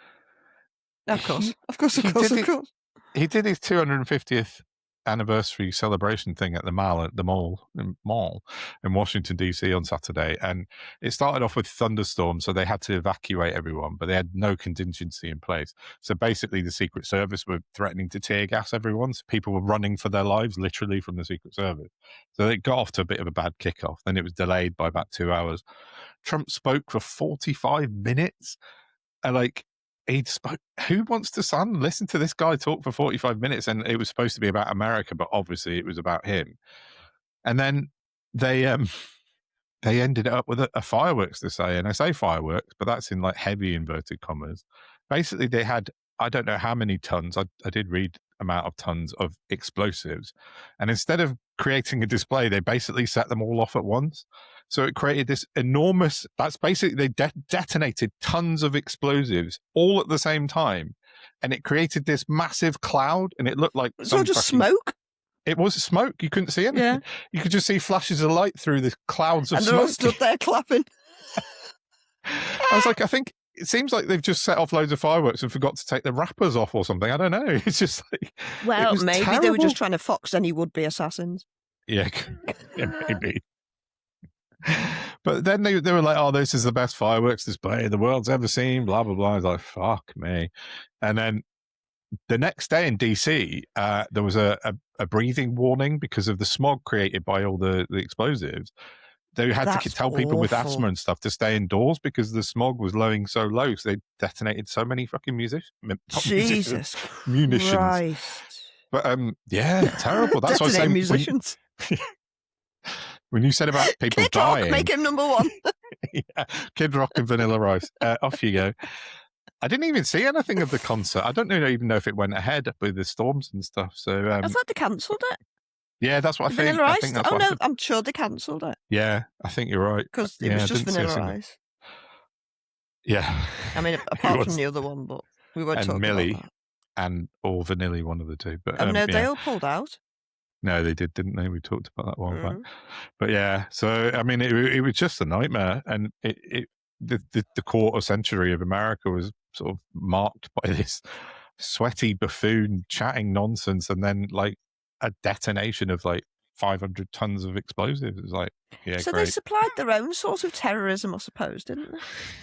Of course. He did his 250th anniversary celebration thing at the mall in Washington DC on Saturday, and it started off with thunderstorms, so they had to evacuate everyone, but they had no contingency in place. So basically the Secret Service were threatening to tear gas everyone, so people were running for their lives literally from the Secret Service. So it got off to a bit of a bad kickoff. Then it was delayed by about 2 hours. Trump spoke for 45 minutes, and he spoke. Who wants to listen to this guy talk for 45 minutes? And it was supposed to be about America, but obviously it was about him. And then they ended up with a fireworks display. And I say fireworks, but that's in like heavy inverted commas. Basically, they had, I don't know how many tons. I did read amount of tons of explosives. And instead of creating a display, they basically set them all off at once. So it created this enormous, that's basically, they detonated tons of explosives all at the same time. And it created this massive cloud, and it looked like smoke? It was smoke. You couldn't see anything. Yeah. You could just see flashes of light through the clouds of smoke. And they're all stood there clapping. I was like, I think it seems like they've just set off loads of fireworks and forgot to take the wrappers off or something. I don't know. It's just like, well, maybe terrible. They were just trying to fox any would-be assassins. Yeah, maybe. But then they were like, oh, this is the best fireworks display the world's ever seen, blah, blah, blah. I was like, fuck me. And then the next day in DC, there was a breathing warning because of the smog created by all the explosives. They had to tell people with asthma and stuff to stay indoors because the smog was blowing so low. So they detonated so many fucking munitions. But yeah, terrible. That's what I'm saying. Musicians. When you said about people Kid dying, Rock, make him number one. Yeah, Kid Rock and Vanilla Rice. Off you go. I didn't even see anything of the concert. I don't even know if it went ahead with the storms and stuff. So I thought they cancelled it. Yeah, that's what I think. Vanilla Rice? I think that's no, I'm sure they cancelled it. Yeah, I think you're right. Because it was just Vanilla Rice. Yeah. I mean, apart from the other one, but we won't talk Millie about that. Or Vanilli, one of the two. But no, they all pulled out. No, they didn't they? We talked about that a while back. But yeah, so I mean, it was just a nightmare, and the quarter century of America was sort of marked by this sweaty buffoon chatting nonsense, and then like a detonation of like 500 tons of explosives. It was like, yeah, so great. They supplied their own sort of terrorism, I suppose, didn't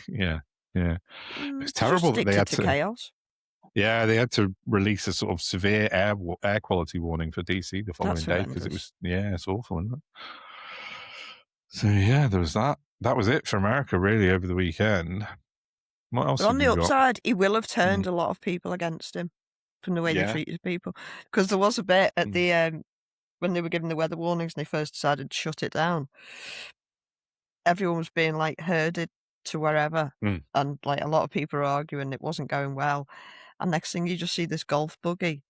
they? Yeah. It was terrible that they had to chaos. Yeah, they had to release a sort of severe air quality warning for DC the following day because it was, it's awful, isn't it? So yeah, there was that. That was it for America really over the weekend. What else? But on the upside, he will have turned a lot of people against him from the way they treated people. Because there was a bit at the when they were giving the weather warnings and they first decided to shut it down. Everyone was being like herded to wherever, and like a lot of people are arguing it wasn't going well. And next thing you just see this golf buggy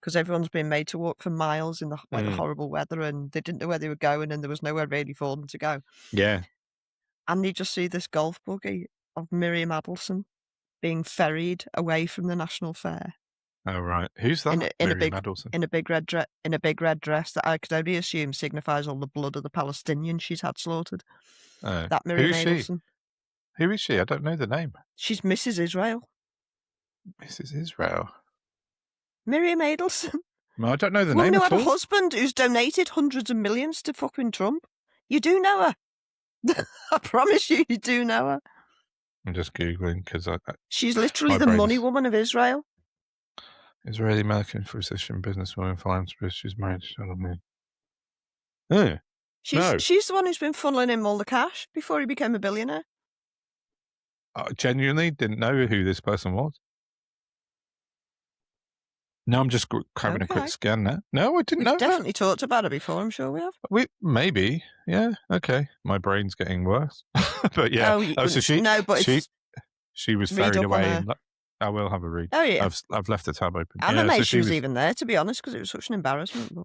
because everyone's been made to walk for miles in the horrible weather, and they didn't know where they were going, and there was nowhere really for them to go. Yeah. And you just see this golf buggy of Miriam Adelson being ferried away from the National Fair. Oh, right. Who's that? In a big red dress that I could only assume signifies all the blood of the Palestinians she's had slaughtered. Oh. That Miriam Who's Adelson. she? Who is she? I don't know the name. She's Mrs. Israel. Mrs. Israel. Miriam Adelson. No, I don't know the Woman name who at had all. a husband who's donated hundreds of millions to fucking Trump. You do know her. I promise you do know her. I'm just Googling because she's literally the money woman of Israel. Israeli American physician, businesswoman, philanthropist. She's married to me. Oh, she's the one who's been funneling him all the cash before he became a billionaire. I genuinely didn't know who this person was. No, I'm just having a quick scan now. No, I didn't know. We've definitely talked about it before. I'm sure we have. Maybe, yeah. Okay, my brain's getting worse. But yeah. So she. No, but she was ferried away. I will have a read. Oh yeah. I've left the tab open. I'm amazed she was even there, to be honest, because it was such an embarrassment. But...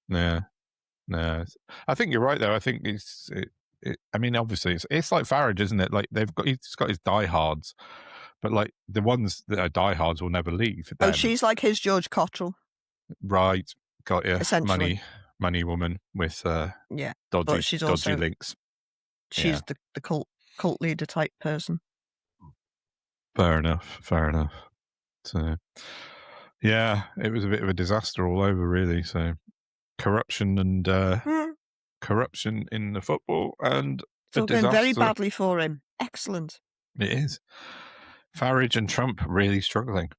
Yeah. No, I think you're right though. I think I mean, obviously, it's like Farage, isn't it? Like he's got his diehards, but like the ones that are diehards will never leave. Oh, she's like his George Cottrell. Right, got you. Essentially, money woman with dodgy links. She's the cult leader type person. Fair enough. So, yeah, it was a bit of a disaster all over, really. So, corruption and corruption in the football, and it's all going very badly for him. Excellent. It is. Farage and Trump really struggling.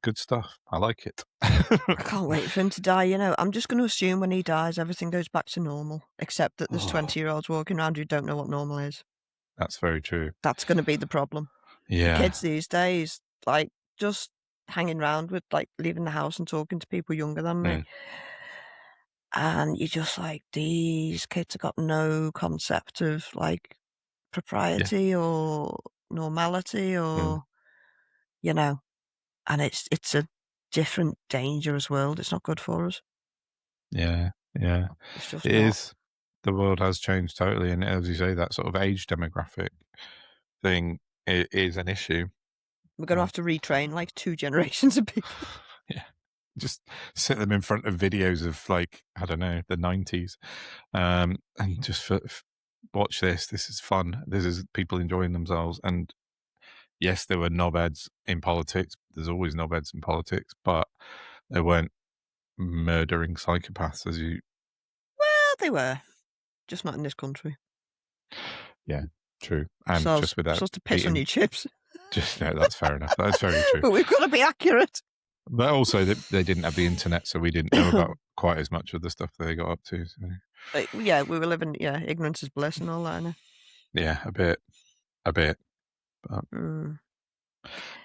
Good stuff. I like it. I can't wait for him to die. You know, I'm just going to assume when he dies, everything goes back to normal, except that there's 20-year-olds walking around who don't know what normal is. That's very true. That's going to be the problem. Yeah. The kids these days, like, just hanging around with, like, leaving the house and talking to people younger than me. And you're just like, these kids have got no concept of, like, propriety or normality or, you know, and it's a different, dangerous world. It's not good for us. Yeah. It's just it is. The world has changed totally. And as you say, that sort of age demographic thing is an issue. We're going to have to retrain like 2 generations of people. Yeah. Just sit them in front of videos of, like, I don't know, the 90s and just watch this. This is fun. This is people enjoying themselves. And yes, there were knobheads in politics. There's always knobheads in politics, but they weren't murdering psychopaths as you... Well, they were. Just not in this country. Yeah, true. And so just without... supposed to piss on your chips. No, that's fair enough. That's very true. But we've got to be accurate. But also, they didn't have the internet, so we didn't know about quite as much of the stuff that they got up to. So. Yeah, we were living, ignorance is bliss and all that, innit? Yeah, a bit. But,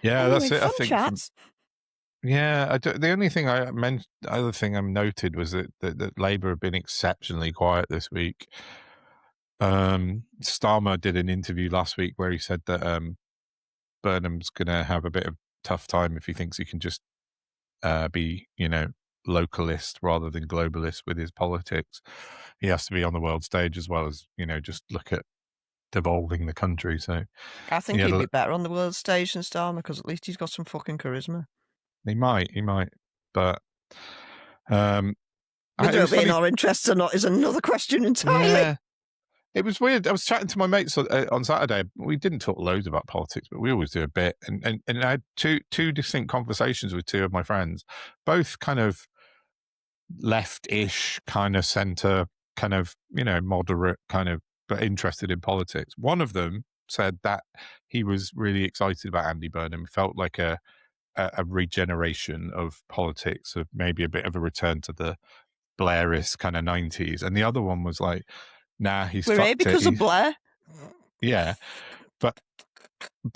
yeah, anyway, that's it. I think. The only thing other thing I noted was that Labour have been exceptionally quiet this week. Starmer did an interview last week where he said that Burnham's going to have a bit of tough time if he thinks he can just be, localist rather than globalist with his politics. He has to be on the world stage as well as, just look at devolving the country. So I think he'd be better on the world stage than Starmer because at least he's got some fucking charisma. He might, but whether it be in our interests or not is another question entirely. Yeah. It was weird. I was chatting to my mates on Saturday. We didn't talk loads about politics, but we always do a bit. And I had two distinct conversations with 2 of my friends, both kind of left-ish, kind of centre, kind of, moderate, kind of, but interested in politics. One of them said that he was really excited about Andy Burnham. Felt like a regeneration of politics, of maybe a bit of a return to the Blairist kind of 90s. And the other one was like, nah, we're here because of Blair. Yeah, but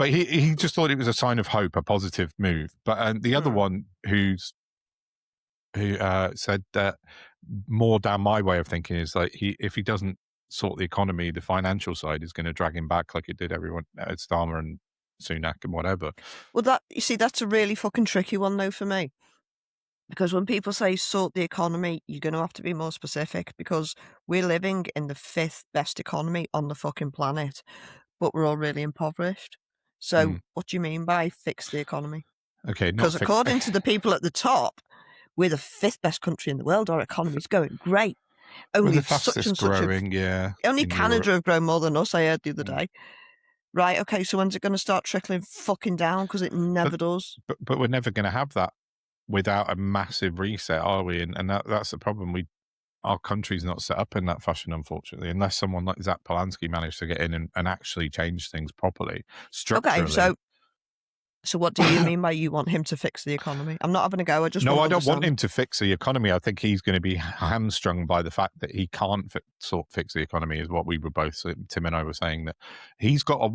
he just thought it was a sign of hope, a positive move. But the other one who said that more down my way of thinking is like if he doesn't sort the economy, the financial side is going to drag him back like it did everyone at Starmer and Sunak and whatever. Well, that's a really fucking tricky one though for me. Because when people say sort the economy, you're going to have to be more specific, because we're living in the 5th best economy on the fucking planet, but we're all really impoverished. So what do you mean by fix the economy? Okay, Because according to the people at the top, we're the 5th best country in the world. Our economy's going great. we're Only the such fastest and such growing, only in Canada Europe. have grown more than us, I heard the other day. Right, okay, so when's it going to start trickling fucking down? Because it never does. But we're never going to have that without a massive reset, are we? And that's the problem. Our country's not set up in that fashion, unfortunately, unless someone like Zach Polanski managed to get in and actually change things properly, structurally. Okay, so what do you mean by you want him to fix the economy? I'm not having a go. I just No, want to I don't want understand. him to fix the economy. I think he's going to be hamstrung by the fact that he can't fix the economy, is what we were both, Tim and I were saying, that he's got a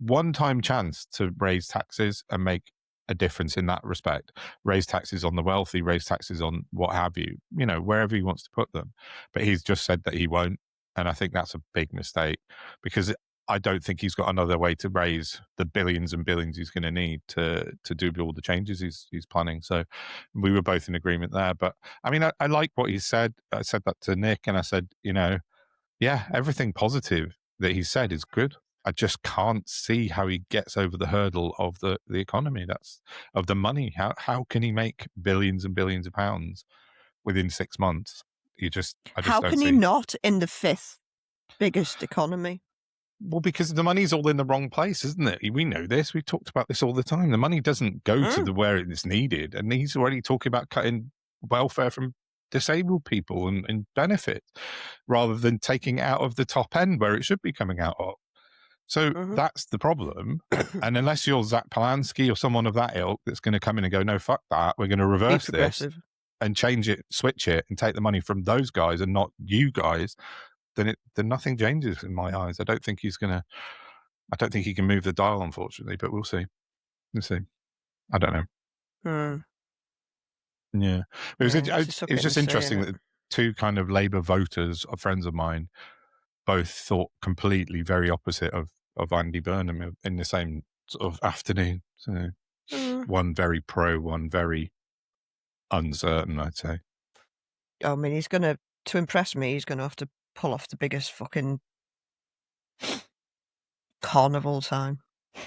one-time chance to raise taxes and make a difference in that respect. Raise taxes on the wealthy, raise taxes on what have you, wherever he wants to put them. But he's just said that he won't. And I think that's a big mistake, because I don't think he's got another way to raise the billions and billions he's going to need to do all the changes he's planning. So we were both in agreement there. But I mean, I like what he said. I said that to Nick, and I said, yeah, everything positive that he said is good. I just can't see how he gets over the hurdle of the economy. That's of the money. How can he make billions and billions of pounds within 6 months? I just How don't can see. he not in the 5th biggest economy? Well, because the money's all in the wrong place, isn't it? We know this. We talked about this all the time. The money doesn't go to where it's needed, and he's already talking about cutting welfare from disabled people and benefits, rather than taking it out of the top end where it should be coming out of. So that's the problem. And unless you're Zach Polanski or someone of that ilk that's going to come in and go, no, fuck that, we're going to reverse this and change it, switch it, and take the money from those guys and not you guys, then nothing changes in my eyes. I don't think he can move the dial, unfortunately, but we'll see. I don't know. Yeah. It was just interesting that two kind of Labour voters, friends of mine, both thought completely very opposite of Andy Burnham in the same sort of afternoon. So one very pro, one very uncertain, I'd say. I mean, to impress me, he's going to have to pull off the biggest fucking carnival time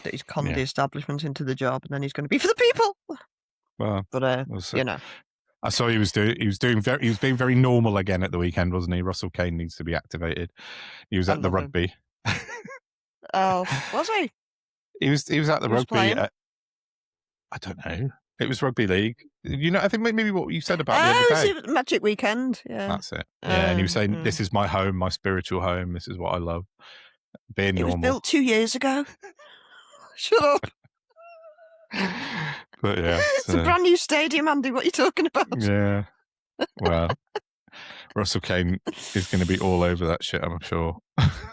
that he's conned the establishment into the job, and then he's going to be for the people. Well, but I saw he was being very normal again at the weekend, wasn't he? Russell Kane needs to be activated. He was at the rugby. Oh, was he? He was at the rugby. I don't know. It was rugby league. I think maybe what you said about the other day. It was Magic Weekend. Yeah, that's it. Yeah, and he was saying, "This is my home, my spiritual home. This is what I love." Being normal. It was built 2 years ago. Shut up. But yeah, it's a brand new stadium, Andy. What are you talking about? Yeah. Well, Russell Kane is going to be all over that shit, I'm sure.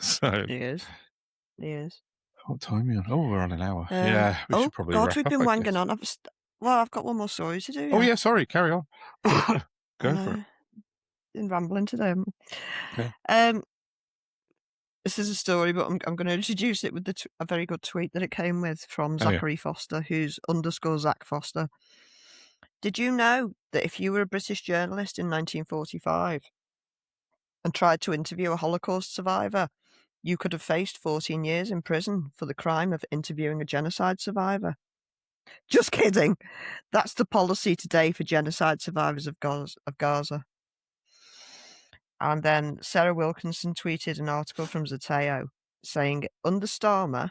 So he is. What time are you on? Oh, we're on an hour. Yeah, we should probably wrap we've up, been wanging on. I've got one more story to do. Oh yeah, sorry. Carry on. Go for it. Been rambling today. Okay. This is a story, but I'm going to introduce it with a very good tweet that it came with from Zachary Foster, who's _Zach Foster. Did you know that if you were a British journalist in 1945 and tried to interview a Holocaust survivor, you could have faced 14 years in prison for the crime of interviewing a genocide survivor? Just kidding. That's the policy today for genocide survivors of Gaza. And then Sarah Wilkinson tweeted an article from Zateo saying, under Starmer,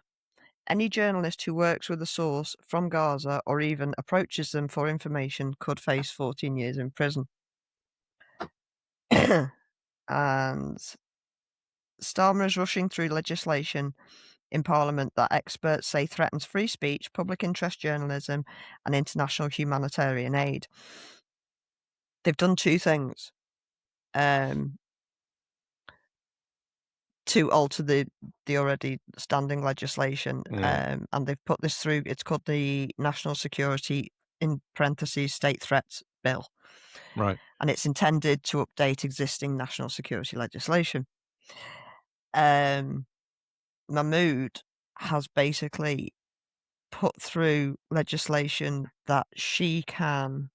any journalist who works with a source from Gaza or even approaches them for information could face 14 years in prison. And Starmer is rushing through legislation in Parliament that experts say threatens free speech, public interest journalism, and international humanitarian aid. They've done two things to alter the already standing legislation, and they've put this through. It's called the National Security in parentheses State Threats Bill, right? And it's intended to update existing national security legislation. Mahmood has basically put through legislation that she can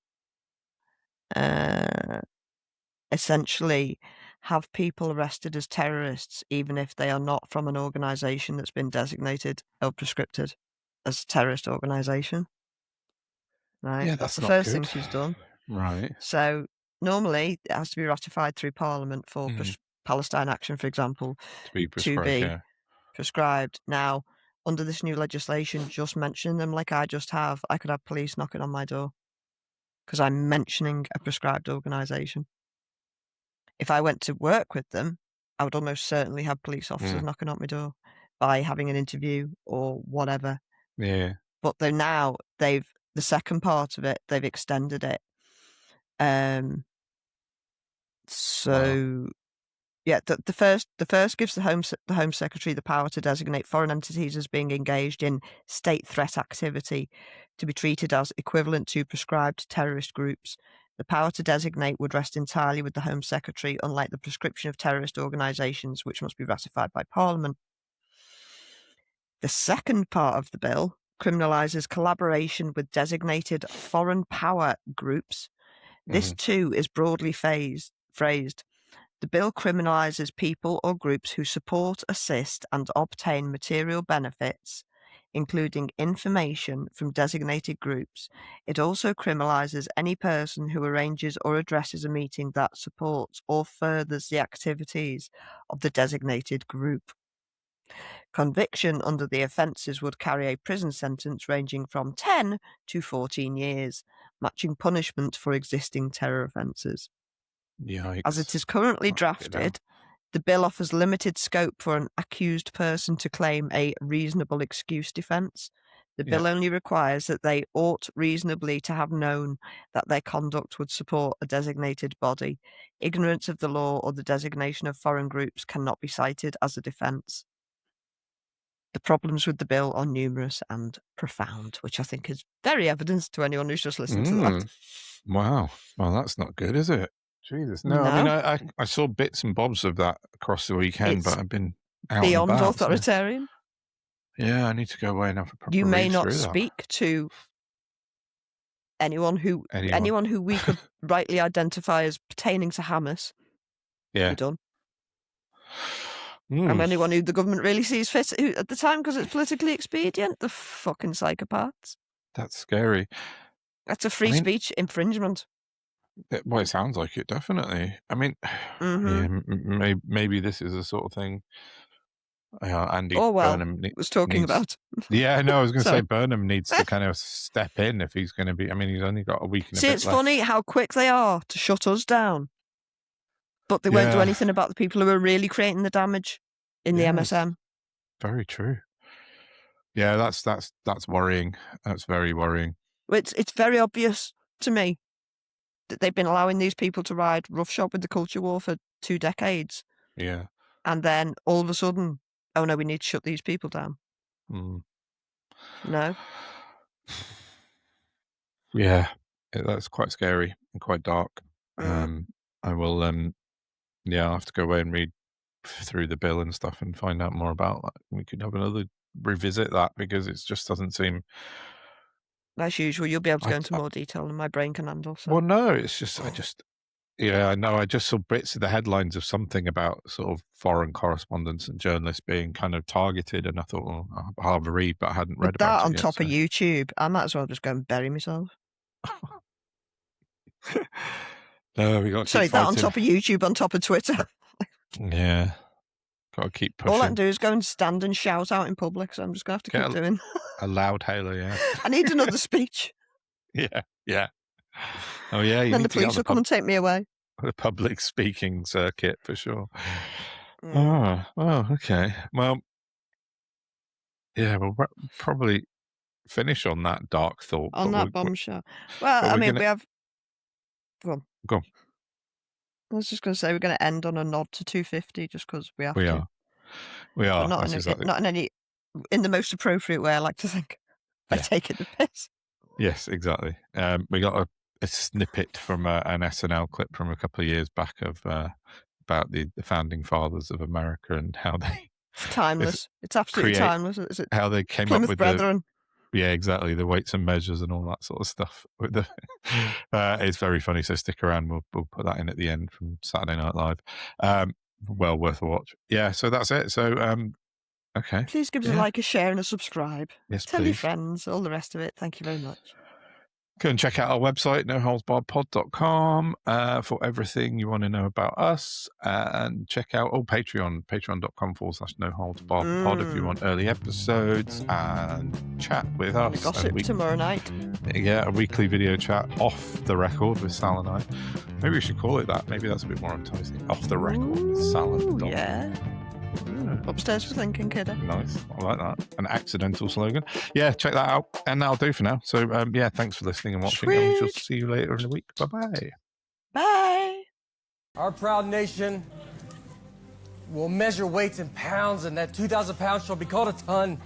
essentially have people arrested as terrorists, even if they are not from an organisation that's been designated or prescripted as a terrorist organisation. Right? Yeah, That's that's the not first thing good. she's done. Right. So normally it has to be ratified through Parliament for Palestine Action, for example, To be to prescribed, be yeah. prescribed. Now, under this new legislation, just mentioning them like I just have, I could have police knocking on my door because I'm mentioning a prescribed organisation. If I went to work with them, I would almost certainly have police officers knocking on my door by having an interview or whatever. Yeah. But the second part of it, they've extended it. So yeah, the first gives the Home Secretary the power to designate foreign entities as being engaged in state threat activity to be treated as equivalent to prescribed terrorist groups. The power to designate would rest entirely with the Home Secretary, unlike the prescription of terrorist organisations, which must be ratified by Parliament. The second part of the bill criminalises collaboration with designated foreign power groups. This too is broadly phrased. The bill criminalises people or groups who support, assist, and obtain material benefits, including information from designated groups. It also criminalises any person who arranges or addresses a meeting that supports or furthers the activities of the designated group. Conviction under the offences would carry a prison sentence ranging from 10 to 14 years, matching punishment for existing terror offences. Yikes. As it is currently drafted, the bill offers limited scope for an accused person to claim a reasonable excuse defence. The bill only requires that they ought reasonably to have known that their conduct would support a designated body. Ignorance of the law or the designation of foreign groups cannot be cited as a defence. The problems with the bill are numerous and profound, which I think is very evident to anyone who's just listened to that. Wow. Well, that's not good, is it? Jesus. No, I mean, I saw bits and bobs of that across the weekend, It's but I've been out and beyond about. authoritarian. So, yeah, I need to go away and have a proper You may read not through speak to anyone who we could rightly identify as pertaining to Hamas. Yeah. You're done. And anyone who the government really sees fit at the time because it's politically expedient, the fucking psychopaths. That's scary. That's a free speech infringement. Well, it sounds like it, definitely. I mean, yeah, maybe this is the sort of thing Andy Burnham was talking about. Yeah, no, I was going to say Burnham needs to kind of step in if he's going to be. I mean, he's only got a week and a bit left. See, it's funny how quick they are to shut us down, but they won't do anything about the people who are really creating the damage in the MSM. Very true. Yeah, that's worrying. That's very worrying. It's very obvious to me that they've been allowing these people to ride roughshod with the culture war for 2 decades. Yeah. And then all of a sudden, oh no, we need to shut these people down. No. Yeah, that's quite scary and quite dark. I will, I'll have to go away and read through the bill and stuff and find out more about that. We could have another revisit that because it just doesn't seem. As usual, you'll be able to go into more detail than my brain can handle. So. Well, no, it's just, I know. I just saw bits of the headlines of something about sort of foreign correspondents and journalists being kind of targeted, and I thought, well, I'll have a read, but I hadn't read about it on yet, top of YouTube, I might as well just go and bury myself. No, we got to keep that on top of YouTube, on top of Twitter. Yeah. Got to keep pushing. All I can do is go and stand and shout out in public, so I'm just going to have to keep doing. A loud hailer, yeah. I need another speech. Yeah. Oh, yeah. Then the police will come and take me away. The public speaking circuit, for sure. Oh, okay. Well, yeah, we'll probably finish on that dark thought. On that bombshell. Well, I mean, we have... Go on. I was just going to say we're going to end on a nod to 250 just because we have to. We are. But not in any... In the most appropriate way, I like to think. By taking the piss. Yes, exactly. We got a snippet from an SNL clip from a couple of years back of about the founding fathers of America and how they... It's timeless. It's absolutely timeless. How they came Plymouth up with Brethren. Yeah, exactly. The weights and measures and all that sort of stuff. With the, it's very funny. So stick around. We'll put that in at the end from Saturday Night Live. Well worth a watch. Yeah. So that's it. So okay. Please give us a like, a share, and a subscribe. Yes, Tell your please. friends, all the rest of it. Thank you very much. Go and check out our website, noholesbarredpod.com, for everything you want to know about us. And check out Patreon, patreon.com/noholesbarredpod if you want early episodes and chat with us. And gossip tomorrow night. Yeah, a weekly video chat off the record with Sal and I. Maybe we should call it that. Maybe that's a bit more enticing. Off the record with Sal and the dog. Yeah. Upstairs with Lincoln, kiddo. Nice. I like that. An accidental slogan. Yeah, check that out. And that'll do for now. So, yeah, thanks for listening and watching. Sweet. And we shall see you later in the week. Bye-bye. Bye. Our proud nation will measure weights in pounds, and that 2,000 pounds shall be called a ton.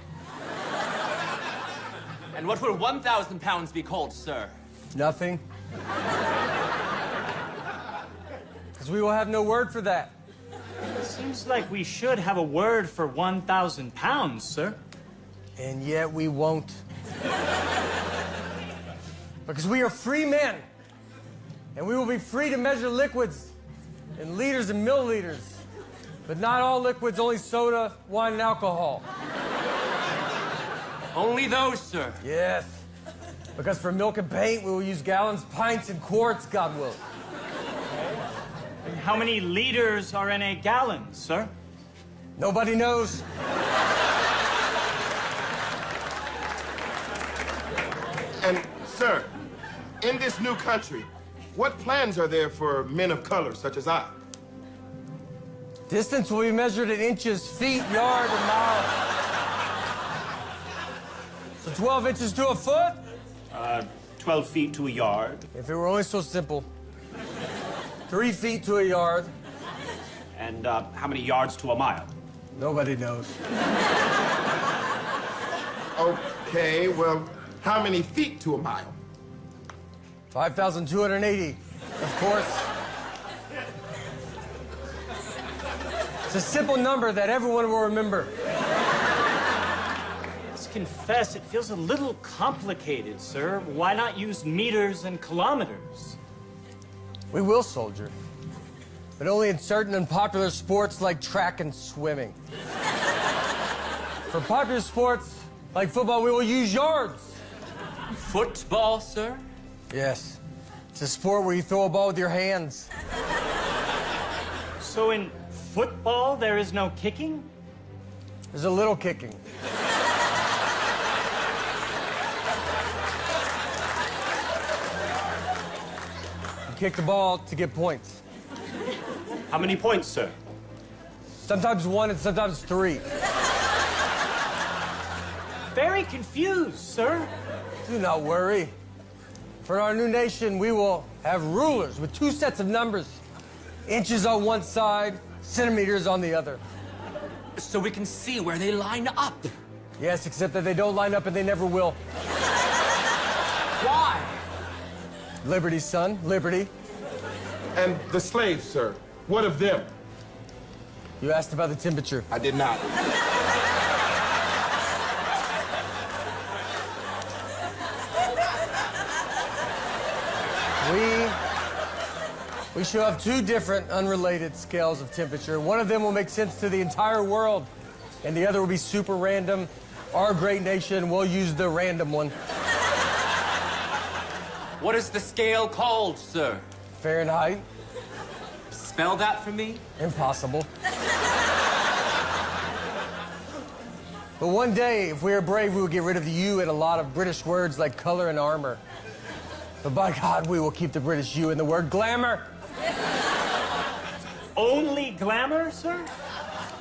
And what will 1,000 pounds be called, sir? Nothing. Because we will have no word for that. Seems like we should have a word for 1,000 pounds, sir. And yet we won't. Because we are free men. And we will be free to measure liquids in liters and milliliters. But not all liquids, only soda, wine, and alcohol. Only those, sir. Yes. Because for milk and paint, we will use gallons, pints, and quarts, God will. And how many liters are in a gallon, sir? Nobody knows. And, sir, in this new country, what plans are there for men of color such as I? Distance will be measured in inches, feet, yard, and mile. So 12 inches to a foot? 12 feet to a yard. If it were only so simple. 3 feet to a yard. And how many yards to a mile? Nobody knows. Okay, well, how many feet to a mile? 5,280, of course. It's a simple number that everyone will remember. Let's confess, it feels a little complicated, sir. Why not use meters and kilometers? We will, soldier. But only in certain unpopular sports like track and swimming. For popular sports like football, we will use yards. Football, sir? Yes. It's a sport where you throw a ball with your hands. So in football, there is no kicking? There's a little kicking. You kick the ball to get points. How many points, sir? Sometimes 1 and sometimes 3. Very confused, sir. Do not worry. For our new nation, we will have rulers with 2 sets of numbers. Inches on one side, centimeters on the other. So we can see where they line up. Yes, except that they don't line up and they never will. Why? Liberty, son, liberty. And the slaves, sir, what of them? You asked about the temperature. I did not. We shall have 2 different unrelated scales of temperature. One of them will make sense to the entire world, and the other will be super random. Our great nation will use the random one. What is the scale called, sir? Fahrenheit. Spell that for me. Impossible. But one day, if we are brave, we will get rid of the U and a lot of British words like color and armor. But by God, we will keep the British U in the word glamour. Only glamour, sir?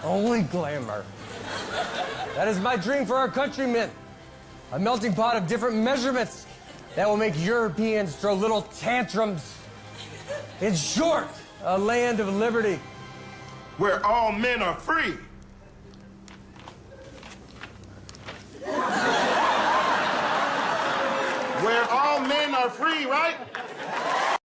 Only glamour. That is my dream for our countrymen. A melting pot of different measurements that will make Europeans throw little tantrums. In short, a land of liberty. Where all men are free. Where all men are free, right?